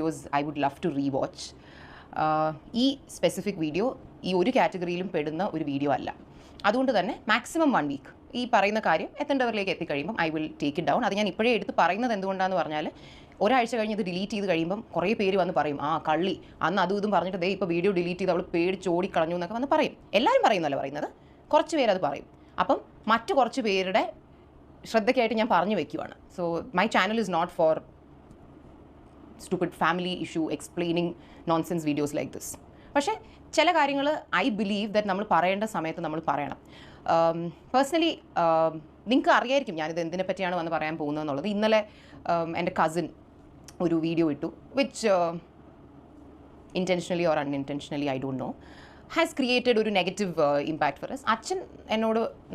Videos I would love to rewatch. ഈ specific video ഈ ഒരു കാറ്റഗറിയിലും പെടുന്ന ഒരു വീഡിയോ അല്ല. അതുകൊണ്ട് തന്നെ മാക്സിമം 1 വീക്ക് ഈ പറയുന്ന കാര്യം എത്തേണ്ടവരിലേക്ക് എത്തിക്കഴിയുമ്പം I will take it down. അത് ഞാൻ ഇപ്പോഴേ എടുത്ത് പറയുന്നത് എന്തുകൊണ്ടാണെന്ന് പറഞ്ഞാൽ, ഒരാഴ്ച കഴിഞ്ഞ് ഇത് ഡിലീറ്റ് ചെയ്ത് കഴിയുമ്പം കുറേ പേര് വന്ന് പറയും, ആ കള്ളി അന്ന് അതും ഇതും പറഞ്ഞിട്ട് ദേ ഇപ്പോൾ വീഡിയോ ഡിലീറ്റ് ചെയ്ത് അവൾ പേടിച്ചോടിക്കളഞ്ഞു എന്നൊക്കെ വന്ന് പറയും. എല്ലാവരും പറയുന്നല്ലോ പറയുന്നത്, കുറച്ച് പേരത് പറയും. അപ്പം മറ്റു കുറച്ച് പേരുടെ ശ്രദ്ധയ്ക്കായിട്ട് ഞാൻ പറഞ്ഞു വെക്കുവാണ്. So my channel is not for stupid family issue explaining nonsense videos like this. പക്ഷേ ചില കാര്യങ്ങൾ ഐ ബിലീവ് ദാറ്റ് നമ്മൾ പറയേണ്ട സമയത്ത് നമ്മൾ പറയണം. പേഴ്സണലി നിങ്ങൾക്ക് അറിയായിരിക്കും ഞാനിത് എന്തിനെ പറ്റിയാണ് വന്ന് പറയാൻ പോകുന്നതെന്നുള്ളത്. ഇന്നലെ എൻ്റെ കസിൻ ഒരു വീഡിയോ ഇട്ടു, which intentionally or unintentionally I don't know has created ഒരു നെഗറ്റീവ് ഇമ്പാക്ട് ഫോർ us. അച്ഛൻ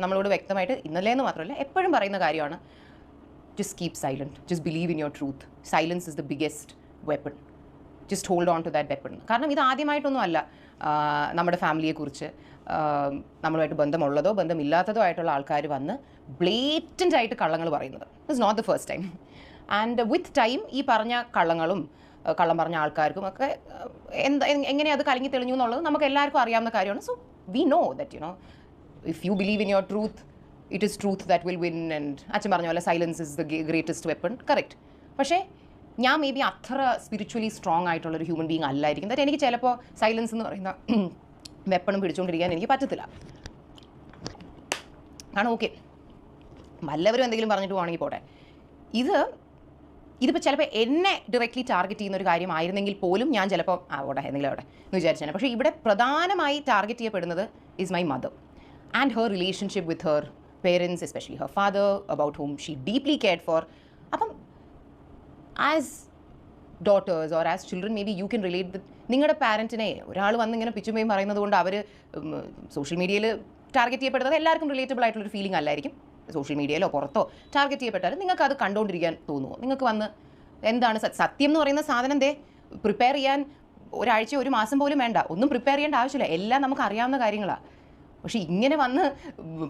നമ്മളോട് വ്യക്തമായിട്ട് ഇന്നലെ എന്ന് മാത്രമല്ല എപ്പോഴും പറയുന്ന കാര്യമാണ്, just keep silent, just believe in your truth. Silence is the biggest weapon. Just hold on to that weapon. കാരണം ഇത് ആദ്യമായിട്ടൊന്നും അല്ല നമ്മുടെ ഫാമിലിയെക്കുറിച്ച് നമ്മളുമായിട്ട് ബന്ധമുള്ളതോ ബന്ധമില്ലാത്തതോ ആയിട്ടുള്ള ആൾക്കാർ വന്ന് ബ്ലേറ്റൻ്റ് ആയിട്ട് കള്ളങ്ങൾ പറയുന്നത്. It's not the first time. And with time ഈ പറഞ്ഞ കള്ളം പറഞ്ഞ ആൾക്കാർക്കും ഒക്കെ എങ്ങനെ അത് കലങ്ങി തെളിഞ്ഞു എന്നുള്ളത് നമുക്ക് എല്ലാവർക്കും അറിയാവുന്ന കാര്യമാണ്. So we know that if you believe in your truth, it is truth that will win. And അച്ഛൻ പറഞ്ഞ പോലെ silence is the greatest weapon. Correct. പക്ഷേ ഞാൻ മേ ബി അത്ര സ്പിരിച്വലി സ്ട്രോങ് ആയിട്ടുള്ളൊരു ഹ്യൂമൻ ബീങ് അല്ലായിരിക്കും. ദാറ്റ് എനിക്ക് ചിലപ്പോൾ സൈലൻസ് എന്ന് പറയുന്ന വെപ്പണും പിടിച്ചുകൊണ്ടിരിക്കാൻ എനിക്ക് പറ്റത്തില്ല. കാരണം ഓക്കെ, വല്ലവരും എന്തെങ്കിലും പറഞ്ഞിട്ട് പോകണമെങ്കിൽ പോട്ടെ. ഇതിപ്പോൾ ചിലപ്പോൾ എന്നെ ഡയറക്റ്റ്ലി ടാർഗറ്റ് ചെയ്യുന്ന ഒരു കാര്യമായിരുന്നെങ്കിൽ പോലും ഞാൻ ചിലപ്പോൾ ആവട്ടെ എന്തെങ്കിലും ആവട്ടെ എന്ന് വിചാരിച്ചാണ്. പക്ഷേ ഇവിടെ പ്രധാനമായി ടാർഗറ്റ് ചെയ്യപ്പെടുന്നത് is my mother and her relationship with her parents, especially her father, about whom she deeply cared for. അപ്പം as daughters or as children maybe you can relate with നിങ്ങളുടെ പാരൻറ്റിനെ ഒരാൾ വന്ന് ഇങ്ങനെ പിച്ചുമയും പറയുന്നത് കൊണ്ട് അവർ സോഷ്യൽ മീഡിയയിൽ ടാർഗറ്റ് ചെയ്യപ്പെടുന്നത് എല്ലാവർക്കും റിലേറ്റബിൾ ആയിട്ടുള്ളൊരു ഫീലിംഗ് അല്ലായിരിക്കും. സോഷ്യൽ മീഡിയയിലോ പുറത്തോ ടാർഗറ്റ് ചെയ്യപ്പെട്ടാലും നിങ്ങൾക്ക് അത് കണ്ടുകൊണ്ടിരിക്കാൻ തോന്നുമോ? നിങ്ങൾക്ക് വന്ന് എന്താണ് സത്യം എന്ന് പറയുന്ന സാധനം പ്രിപ്പയർ ചെയ്യാൻ ഒരാഴ്ച ഒരു മാസം പോലും വേണ്ട, ഒന്നും പ്രിപ്പയർ ചെയ്യേണ്ട ആവശ്യമില്ല, എല്ലാം നമുക്ക് അറിയാവുന്ന കാര്യങ്ങളാണ്. പക്ഷേ ഇങ്ങനെ വന്ന്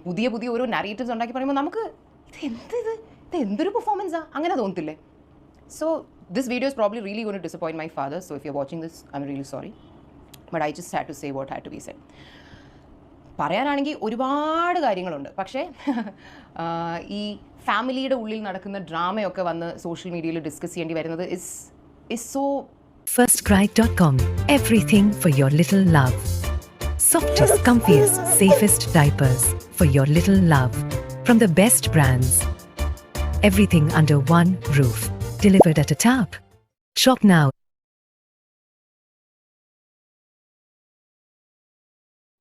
പുതിയ ഓരോ നറേറ്റീവ്സ് ഉണ്ടാക്കി പറയുമ്പോൾ നമുക്ക് ഇത് എന്തൊരു പെർഫോമൻസാണ് അങ്ങനെ തോന്നത്തില്ലേ? So this video is probably really going to disappoint my father. So if you are watching this I am really sorry, but I just had to say what had to be said. പറയാനാണെങ്കിൽ ഒരുപാട് കാര്യങ്ങളുണ്ട്. പക്ഷേ ഈ ഫാമിലിയുടെ ഉള്ളിൽ നടക്കുന്ന ഡ്രാമയൊക്കെ വന്ന് social മീഡിയയിൽ ഡിസ്കസ് ചെയ്യേണ്ടി വരുന്നത് is so. Firstcry.com, everything for your little love. Softest, comfiest, safest diapers for your little love from the best brands. Everything under one roof, delivered at a tap. Shop now.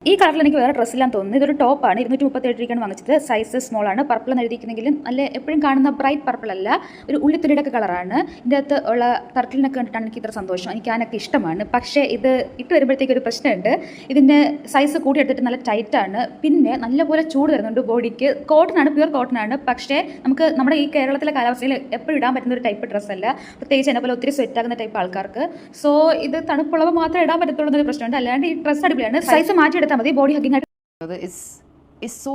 ഈ കളറിൽ എനിക്ക് വേറെ ഡ്രസ്സില്ലാന്ന് തോന്നുന്നു. ഇതൊരു ടോപ്പാണ്, 237 രൂപയ്ക്കാണ് വാങ്ങിച്ചത്. സൈസ് സ്മോൾ ആണ്. പർപ്പിൾ എന്ന് എഴുതിയിരിക്കുന്നെങ്കിലും അല്ല എപ്പോഴും കാണുന്ന ബ്രൈറ്റ് പർപ്പിൾ അല്ല, ഒരു ഉള്ളിത്തുള്ളിയുടെ കളറാണ്. ഇതിൻ്റെ അകത്ത് ഉള്ള ടർട്ടിലിനൊക്കെ കണ്ടിട്ടാണ് എനിക്ക് ഇത്ര സന്തോഷം. എനിക്ക് അതിനൊക്കെ ഇഷ്ടമാണ്. പക്ഷേ ഇത് ഇട്ട് വരുമ്പോഴത്തേക്ക് ഒരു പ്രശ്നമുണ്ട്. ഇതിൻ്റെ സൈസ് കൂടി എടുത്തിട്ട് നല്ല ടൈറ്റാണ്. പിന്നെ നല്ലപോലെ ചൂട് വരുന്നുണ്ട് ബോഡിക്ക്. കോട്ടനാണ്, പ്യുവർ കോട്ടനാണ്. പക്ഷേ നമുക്ക് നമ്മുടെ ഈ കേരളത്തിലെ കാലാവസ്ഥയിൽ എപ്പോഴും ഇടാൻ പറ്റുന്ന ഒരു ടൈപ്പ് ഡ്രസ്സല്ല, പ്രത്യേകിച്ച് എന്നെ പോലെ ഒത്തിരി സ്വെറ്റ് ആകുന്ന ടൈപ്പ് ആൾക്കാർക്ക്. സോ ഇത് തണുപ്പുള്ളവ മാത്രമേ ഇടാൻ പറ്റത്തുള്ളൂ എന്നൊരു പ്രശ്നമുണ്ട്. അല്ലാണ്ട് ഈ ഡ്രസ്സ് അടിപൊളിയാണ്. സൈസ് മാറ്റിയെടുത്താൽ മതി. ബോഡി ഹഗ്ഗിംഗ് ആയിട്ട് is so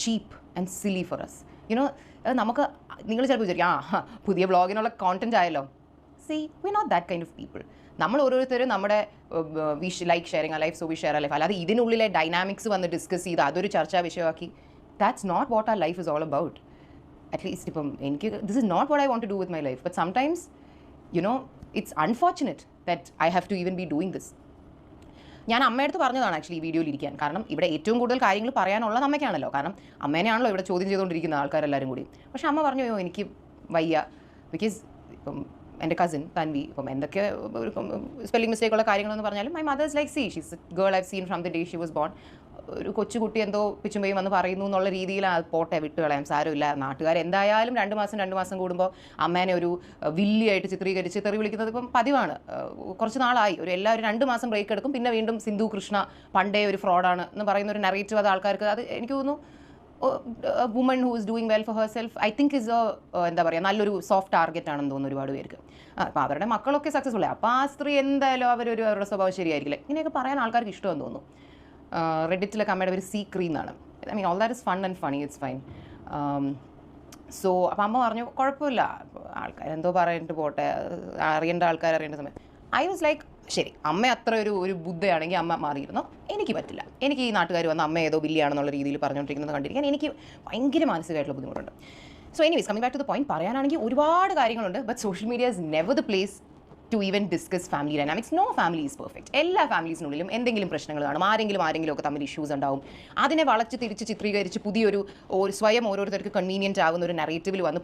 cheap and silly for us. നമുക്ക് നിങ്ങൾ ചിലപ്പോൾ വിചാരിക്കും പുതിയ വ്ളോഗിനുള്ള കോണ്ടന്റ് ആയല്ലോ. See, we're not that kind of people. നമ്മൾ ഓരോരുത്തരും നമ്മുടെ വി ലൈക്ക് ഷെയറിങ് ആ ലൈഫ്, സോ വി ഷെയർ ആ ലൈഫ്. അല്ലാതെ ഇതിനുള്ളിലെ ഡൈനാമിക്സ് വന്ന് ഡിസ്കസ് ചെയ്ത് അതൊരു ചർച്ചാ വിഷയമാക്കി, that's not what our life is all about. At least ഇപ്പം എനിക്ക് this is not what I want to do with my life. But sometimes it's unfortunate that I have to even be doing this. ഞാൻ അമ്മയടുത്ത് പറഞ്ഞതാണ് actually ഈ വീഡിയോയിൽ ഇരിക്കാൻ. കാരണം ഇവിടെ ഏറ്റവും കൂടുതൽ കാര്യങ്ങൾ പറയാനുള്ളത് അമ്മയ്ക്കാണല്ലോ. കാരണം അമ്മേനെയാണല്ലോ ഇവിടെ ചോദ്യം ചെയ്തുകൊണ്ടിരിക്കുന്ന ആൾക്കാരെല്ലാവരും കൂടി. പക്ഷേ അമ്മ പറഞ്ഞു, എനിക്ക് വയ്യ. ബിക്കോസ് ഇപ്പം എൻ്റെ കസിൻ തൻവി ഇപ്പം എന്തൊക്കെ സ്പെല്ലിംഗ് മിസ്റ്റേക്കുള്ള കാര്യങ്ങളെന്ന് പറഞ്ഞാലും my mother's like she's A girl I've seen from the day she was born. ഒരു കൊച്ചുകുട്ടി എന്തോ പിച്ചുമ്പയും വന്ന് പറയുന്നു എന്നുള്ള രീതിയിലാണ് പോട്ടെ വിട്ട് കളയാം, സാരമില്ല. നാട്ടുകാർ എന്തായാലും 2 മാസം കൂടുമ്പോൾ അമ്മേനെ ഒരു വില്ലിയായിട്ട് ചിത്രീകരിച്ച് തെറി വിളിക്കുന്നത് ഇപ്പം പതിവാണ്. കുറച്ച് നാളായി. എല്ലാവരും 2 മാസം ബ്രേക്ക് എടുക്കും, പിന്നെ വീണ്ടും സിന്ധു കൃഷ്ണ പണ്ടേ ഒരു ഫ്രോഡാണ് എന്ന് പറയുന്ന ഒരു നറേറ്റീവ് അത് ആൾക്കാർക്ക്, അത് എനിക്ക് തോന്നുന്നു woman who is doing well for her self I think is എന്താ പറയുക നല്ലൊരു സോഫ്റ്റ് ടാർഗറ്റ് ആണെന്ന് തോന്നുന്നു ഒരുപാട് പേർക്ക്. അപ്പോൾ അവരുടെ മക്കളൊക്കെ സക്സസ്ഫുൾ ആയി, അപ്പോൾ ആ സ്ത്രീ എന്തായാലും അവരുടെ സ്വഭാവം ശരിയായിരിക്കില്ല. ഇങ്ങനെയൊക്കെ പറയാൻ ആൾക്കാർക്ക് ഇഷ്ടമെന്ന് തോന്നുന്നു. റെഡിറ്റിലൊക്കെ അമ്മയുടെ പേര് സീ ക്രീം എന്നാണ്. I mean all that is fun and funny, it's fine. So അപ്പം അമ്മ പറഞ്ഞു കുഴപ്പമില്ല, ആൾക്കാരെന്തോ പറഞ്ഞിട്ട് പോട്ടെ, അറിയേണ്ട ആൾക്കാർ അറിയേണ്ട സമയം. ഐ വാസ് ലൈക്ക് ശരി, അമ്മ അത്ര ഒരു ബുദ്ധയാണെങ്കിൽ അമ്മ മാറിയിരുന്നു, എനിക്ക് പറ്റില്ല. എനിക്ക് ഈ നാട്ടുകാർ വന്ന് അമ്മ ഏതോ ബില്ലിയാണെന്നുള്ള രീതിയിൽ പറഞ്ഞുകൊണ്ടിരിക്കുന്നത് കണ്ടിരിക്കാൻ എനിക്ക് ഭയങ്കര മാനസികമായിട്ടുള്ള ബുദ്ധിമുട്ടുണ്ട്. So anyways coming back to the point, പറയാനാണെങ്കിൽ ഒരുപാട് കാര്യങ്ങളുണ്ട്. But social media is never the place to even discuss family dynamics. No family is perfect. എല്ലാ ഫാമിലീസിനുള്ളിലും എന്തെങ്കിലും പ്രശ്നങ്ങൾ കാണും, ആരെങ്കിലും ഒക്കെ തമ്മിൽ ഇഷ്യൂസ് ഉണ്ടാവും. അതിനെ വളച്ച് തിരിച്ച് ചിത്രീകരിച്ച് പുതിയൊരു സ്വയം ഓരോരുത്തർക്ക് കൺവീനിയൻറ്റ് ആവുന്ന ഒരു നറേറ്റീവിൽ വന്ന്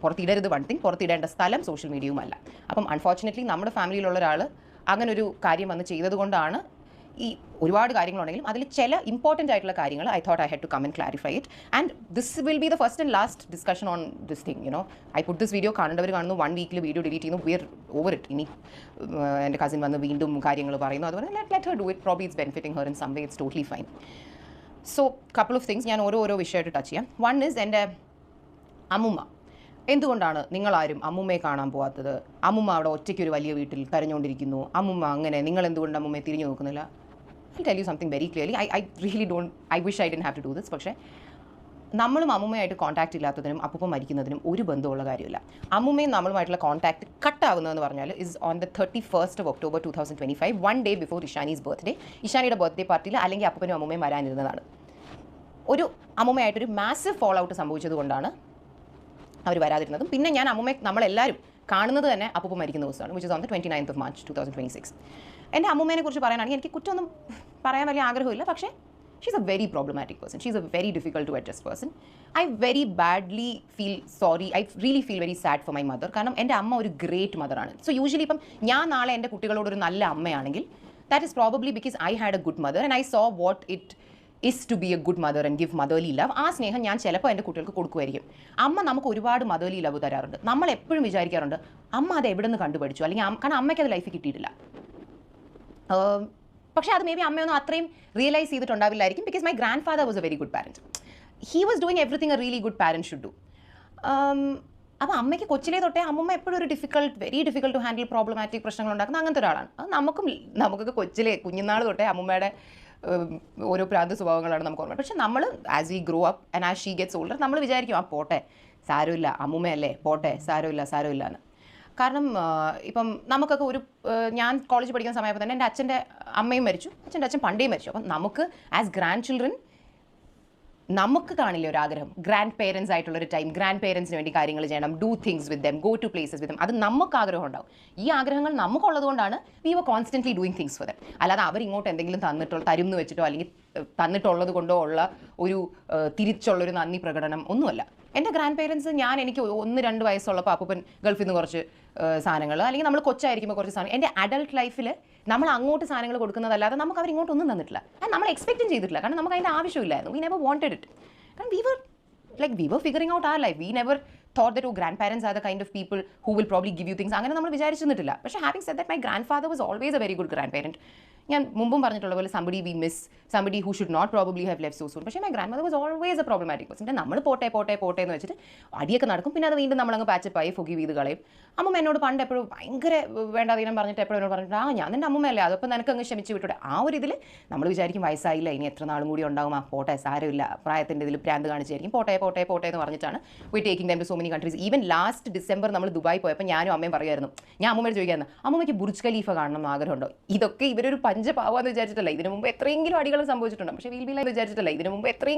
പുറത്തിടരുത് വൺ തിങ്, പുറത്തിടേണ്ട സ്ഥലം സോഷ്യൽ മീഡിയയുമല്ല. അപ്പം അൺഫോർച്ചുനേറ്റ്ലി നമ്മുടെ ഫാമിലിയിലുള്ള ഒരാൾ അങ്ങനൊരു കാര്യം വന്ന് ചെയ്തതുകൊണ്ടാണ് ഈ ഒരുപാട് കാര്യങ്ങളുണ്ടെങ്കിലും അതിൽ ചില ഇമ്പോർട്ടൻ്റ് ആയിട്ടുള്ള കാര്യങ്ങൾ I thought I had to come and clarify it. And this will be the first and last discussion on this thing. You know I put this video, കാണേണ്ടവർ കാണുന്നു, 1 വീക്കിൽ വീഡിയോ ഡിലീറ്റ് ചെയ്യുന്നു, വി ആർ ഓവർ ഇറ്റ്. ഇനി എൻ്റെ cousin വന്ന് വീണ്ടും കാര്യങ്ങൾ പറയുന്നു, അതുപോലെ let her do it, probably it's benefiting her in some way, it's totally fine. So couple of things ഞാൻ ഓരോ വിഷയമായിട്ട് ടച്ച് ചെയ്യാം. വൺ ഈസ് എൻ്റെ അമ്മുമ്മ. എന്തുകൊണ്ടാണ് നിങ്ങളാരും അമ്മുമ്മയെ കാണാൻ പോകാത്തത്? അമ്മുമ്മ അവിടെ ഒറ്റയ്ക്കൊരു വലിയ വീട്ടിൽ കരഞ്ഞുകൊണ്ടിരിക്കുന്നു, അമ്മുമ്മ അങ്ങനെ, നിങ്ങൾ എന്തുകൊണ്ട് അമ്മുമ്മയെ തിരിഞ്ഞു നോക്കുന്നില്ല? I tell you something very clearly, I really I wish I didn't have to do this. പക്ഷേ നമ്മളും അമ്മുമ്മയായിട്ട് കോൺടാക്ട് ഇല്ലാത്തതിനും അപ്പൂപ്പ മരിക്കുന്നതിനും ഒരു ബന്ധമുള്ള കാര്യമില്ല. അമ്മുമ്മയും നമ്മളുമായിട്ടുള്ള കോൺടാക്ട് കട്ടാവുന്നതെന്ന് പറഞ്ഞാൽ is on the 31st October 2025, 1 day before Ishani's birthday. ഇഷാനിയുടെ ബർത്ത്ഡേ പാർട്ടിയിൽ അല്ലെങ്കിൽ അപ്പൂപ്പനും അമ്മുമ്മയും വരാനിരുന്നതാണ്. ഒരു അമ്മുമ്മയായിട്ടൊരു മാസീവ് ഫോൾ ഔട്ട് സംഭവിച്ചത് കൊണ്ടാണ് അവർ വരാതിരുന്നതും. പിന്നെ ഞാൻ അമ്മുമ്മയെ നമ്മളെല്ലാവരും കാണുന്നത് തന്നെ അപ്പൂപ്പ മരിക്കുന്ന ദിവസമാണ്, which is on the 29th March 2026. എൻ്റെ അമ്മുമ്മേനെ കുറിച്ച് പറയാനാണെങ്കിൽ എനിക്ക് കുറ്റമൊന്നും പറയാൻ വലിയ ആഗ്രഹമില്ല, പക്ഷേ she's a very problematic person, she's a very difficult to adjust person. I very badly feel sorry, I really feel very sad for my mother. കാരണം എൻ്റെ അമ്മ ഒരു ഗ്രേറ്റ് മദറാണ്. സോ യൂഷ്വലി ഇപ്പം ഞാൻ നാളെ എൻ്റെ കുട്ടികളോടൊരു നല്ല അമ്മയാണെങ്കിൽ that is probably because I had a good mother and I saw what it is to be a good mother and give motherly love. ആ സ്നേഹം ഞാൻ ചിലപ്പോൾ എൻ്റെ കുട്ടികൾക്ക് കൊടുക്കുമായിരിക്കും. അമ്മ നമുക്ക് ഒരുപാട് മദർലി ലവ് തരാറുണ്ട്. നമ്മൾ എപ്പോഴും വിചാരിക്കാറുണ്ട് അമ്മ അത് എവിടെ നിന്ന് കണ്ടുപഠിച്ചു, അല്ലെങ്കിൽ കാരണം അമ്മയ്ക്ക് അത് ലൈഫിൽ കിട്ടിയിട്ടില്ല. പക്ഷേ അത് മേ ബി അമ്മയൊന്നും അത്രയും റിയലൈസ് ചെയ്തിട്ടുണ്ടാവില്ലായിരിക്കും. Because my grandfather was a very good parent. He was doing everything a really good parent should do. അപ്പോൾ അമ്മയ്ക്ക് കൊച്ചിലേ തൊട്ടേ അമ്മമ്മ എപ്പോഴും ഒരു very difficult to handle problematic പ്രശ്നങ്ങൾ ഉണ്ടാക്കുന്ന അങ്ങനത്തെ ഒരാളാണ്. അത് നമുക്കൊക്കെ കൊച്ചിലെ കുഞ്ഞുനാൾ തൊട്ടേ അമ്മമ്മയുടെ ഓരോ പ്രാന്ത സ്വഭാവങ്ങളാണ് നമുക്ക് ഓർമ്മ. പക്ഷേ നമ്മൾ as we grow up and as she gets older നമ്മൾ വിചാരിക്കും ആ പോട്ടെ സാരമില്ല, അമ്മുമ്മയല്ലേ പോട്ടെ സാരമില്ല എന്ന്. കാരണം ഇപ്പം നമുക്കൊക്കെ ഞാൻ കോളേജ് പഠിക്കുന്ന സമയത്ത് തന്നെ എൻ്റെ അച്ഛൻ്റെ അമ്മയും മരിച്ചു, അച്ഛൻ്റെ അച്ഛൻ പണ്ടേ മരിച്ചു. അപ്പം നമുക്ക് ആസ് ഗ്രാൻഡ് ചിൽഡ്രൻ നമുക്ക് കാണില്ല ഒരാഗ്രഹം, ഗ്രാൻഡ് പേരൻസ് ആയിട്ടുള്ളൊരു ടൈം, ഗ്രാൻഡ് പേരൻസിന് വേണ്ടി കാര്യങ്ങൾ ചെയ്യണം, do things with them, go to places with them. അത് നമുക്ക് ആഗ്രഹം ഉണ്ടാവും. ഈ ആഗ്രഹങ്ങൾ നമുക്കുള്ളത് കൊണ്ടാണ് we were constantly doing things for them. അല്ലാതെ അവരിങ്ങോട്ട് എന്തെങ്കിലും തരുന്നു വെച്ചിട്ടോ അല്ലെങ്കിൽ തന്നിട്ടുള്ളത് കൊണ്ടോ ഉള്ള ഒരു തിരിച്ചുള്ളൊരു നന്ദി പ്രകടനം ഒന്നുമല്ല. എൻ്റെ ഗ്രാൻഡ് പേരൻസ് എനിക്ക് 1-2 വയസ്സുള്ളപ്പോൾ അപ്പൂപ്പൻ ഗൾഫിൽ നിന്ന് കുറച്ച് സാധനങ്ങൾ, അല്ലെങ്കിൽ നമ്മൾ കൊച്ചായിരിക്കുമ്പോൾ കുറച്ച് സാധനം, എൻ്റെ അഡൾട്ട് ലൈഫിൽ നമ്മൾ അങ്ങോട്ട് സാധനങ്ങൾ കൊടുക്കുന്നതല്ലാതെ നമുക്ക് അവർ ഇങ്ങോട്ടൊന്നും തന്നിട്ടില്ല. ആൻഡ് നമ്മൾ എക്സ്പെക്റ്റും ചെയ്തിട്ടില്ല, കാരണം നമുക്ക് അതിൻ്റെ ആവശ്യമില്ലായിരുന്നു. We never wanted it. കാരണം we were figuring out our life. We never thought that grandparents are the kind of people who will probably give you things. അങ്ങനെ നമ്മൾ വിചാരിച്ചിരുന്നിട്ടില്ല. പക്ഷേ having said that, my grandfather was always a very good grandparent. ഞാൻ മുമ്പും പറഞ്ഞിട്ടുള്ള പോലെ somebody we miss, somebody who should not probably have left so soon. പക്ഷേ my grandmother was always a problematic person. നമ്മൾ പോട്ടെ എന്ന് വെച്ചിട്ട് അടിയൊക്കെ നടക്കും. പിന്നെ അത് വീണ്ടും നമ്മളങ്ങ് പാച്ചപ്പായി forgive ചെയ്ത് കളയും. അമ്മ എന്നോട് പണ്ട് എപ്പോഴും ഭയങ്കര വേണ്ടാതീനം പറഞ്ഞിട്ട് എപ്പോഴും എന്നോട് പറഞ്ഞിട്ട് ഞാൻ നിൻ്റെ അമ്മയല്ലേ, അതപ്പോൾ നിനക്കങ്ങ് ക്ഷമിച്ച് വിട്ടൂടെ. ആ ഒരു ഇതിൽ നമ്മൾ വിചാരിക്കും വയസ്സായില്ല, ഇനി എത്ര നാളും കൂടി ഉണ്ടാകും, പോട്ടെ സാരമില്ല, പ്രായത്തിൻ്റെ ഇതിൽ പ്രാന്ത് കാണിച്ചായിരിക്കും, പോട്ടെ എന്ന് പറഞ്ഞിട്ടാണ് we taking them to so many countries. Even last December നമ്മൾ ദുബായ് പോയപ്പോൾ ഞാനും അമ്മയും പറയുമായിരുന്നു, ഞാൻ അമ്മയോട് ചോദിക്കായിരുന്നു അമ്മയ്ക്ക് ബുർജ് ഖലീഫ കാണണം എന്ന് ആഗ്രഹമുണ്ടോ? ഇതൊക്കെ ഇവരൊരു പഞ്ചപാവാന്ന് വിചാരിച്ചിട്ടല്ല, ഇതിനു മുമ്പ് എത്രയെങ്കിലും അടികൾ സംഭവിച്ചിട്ടുണ്ട്. പക്ഷേ വീൽ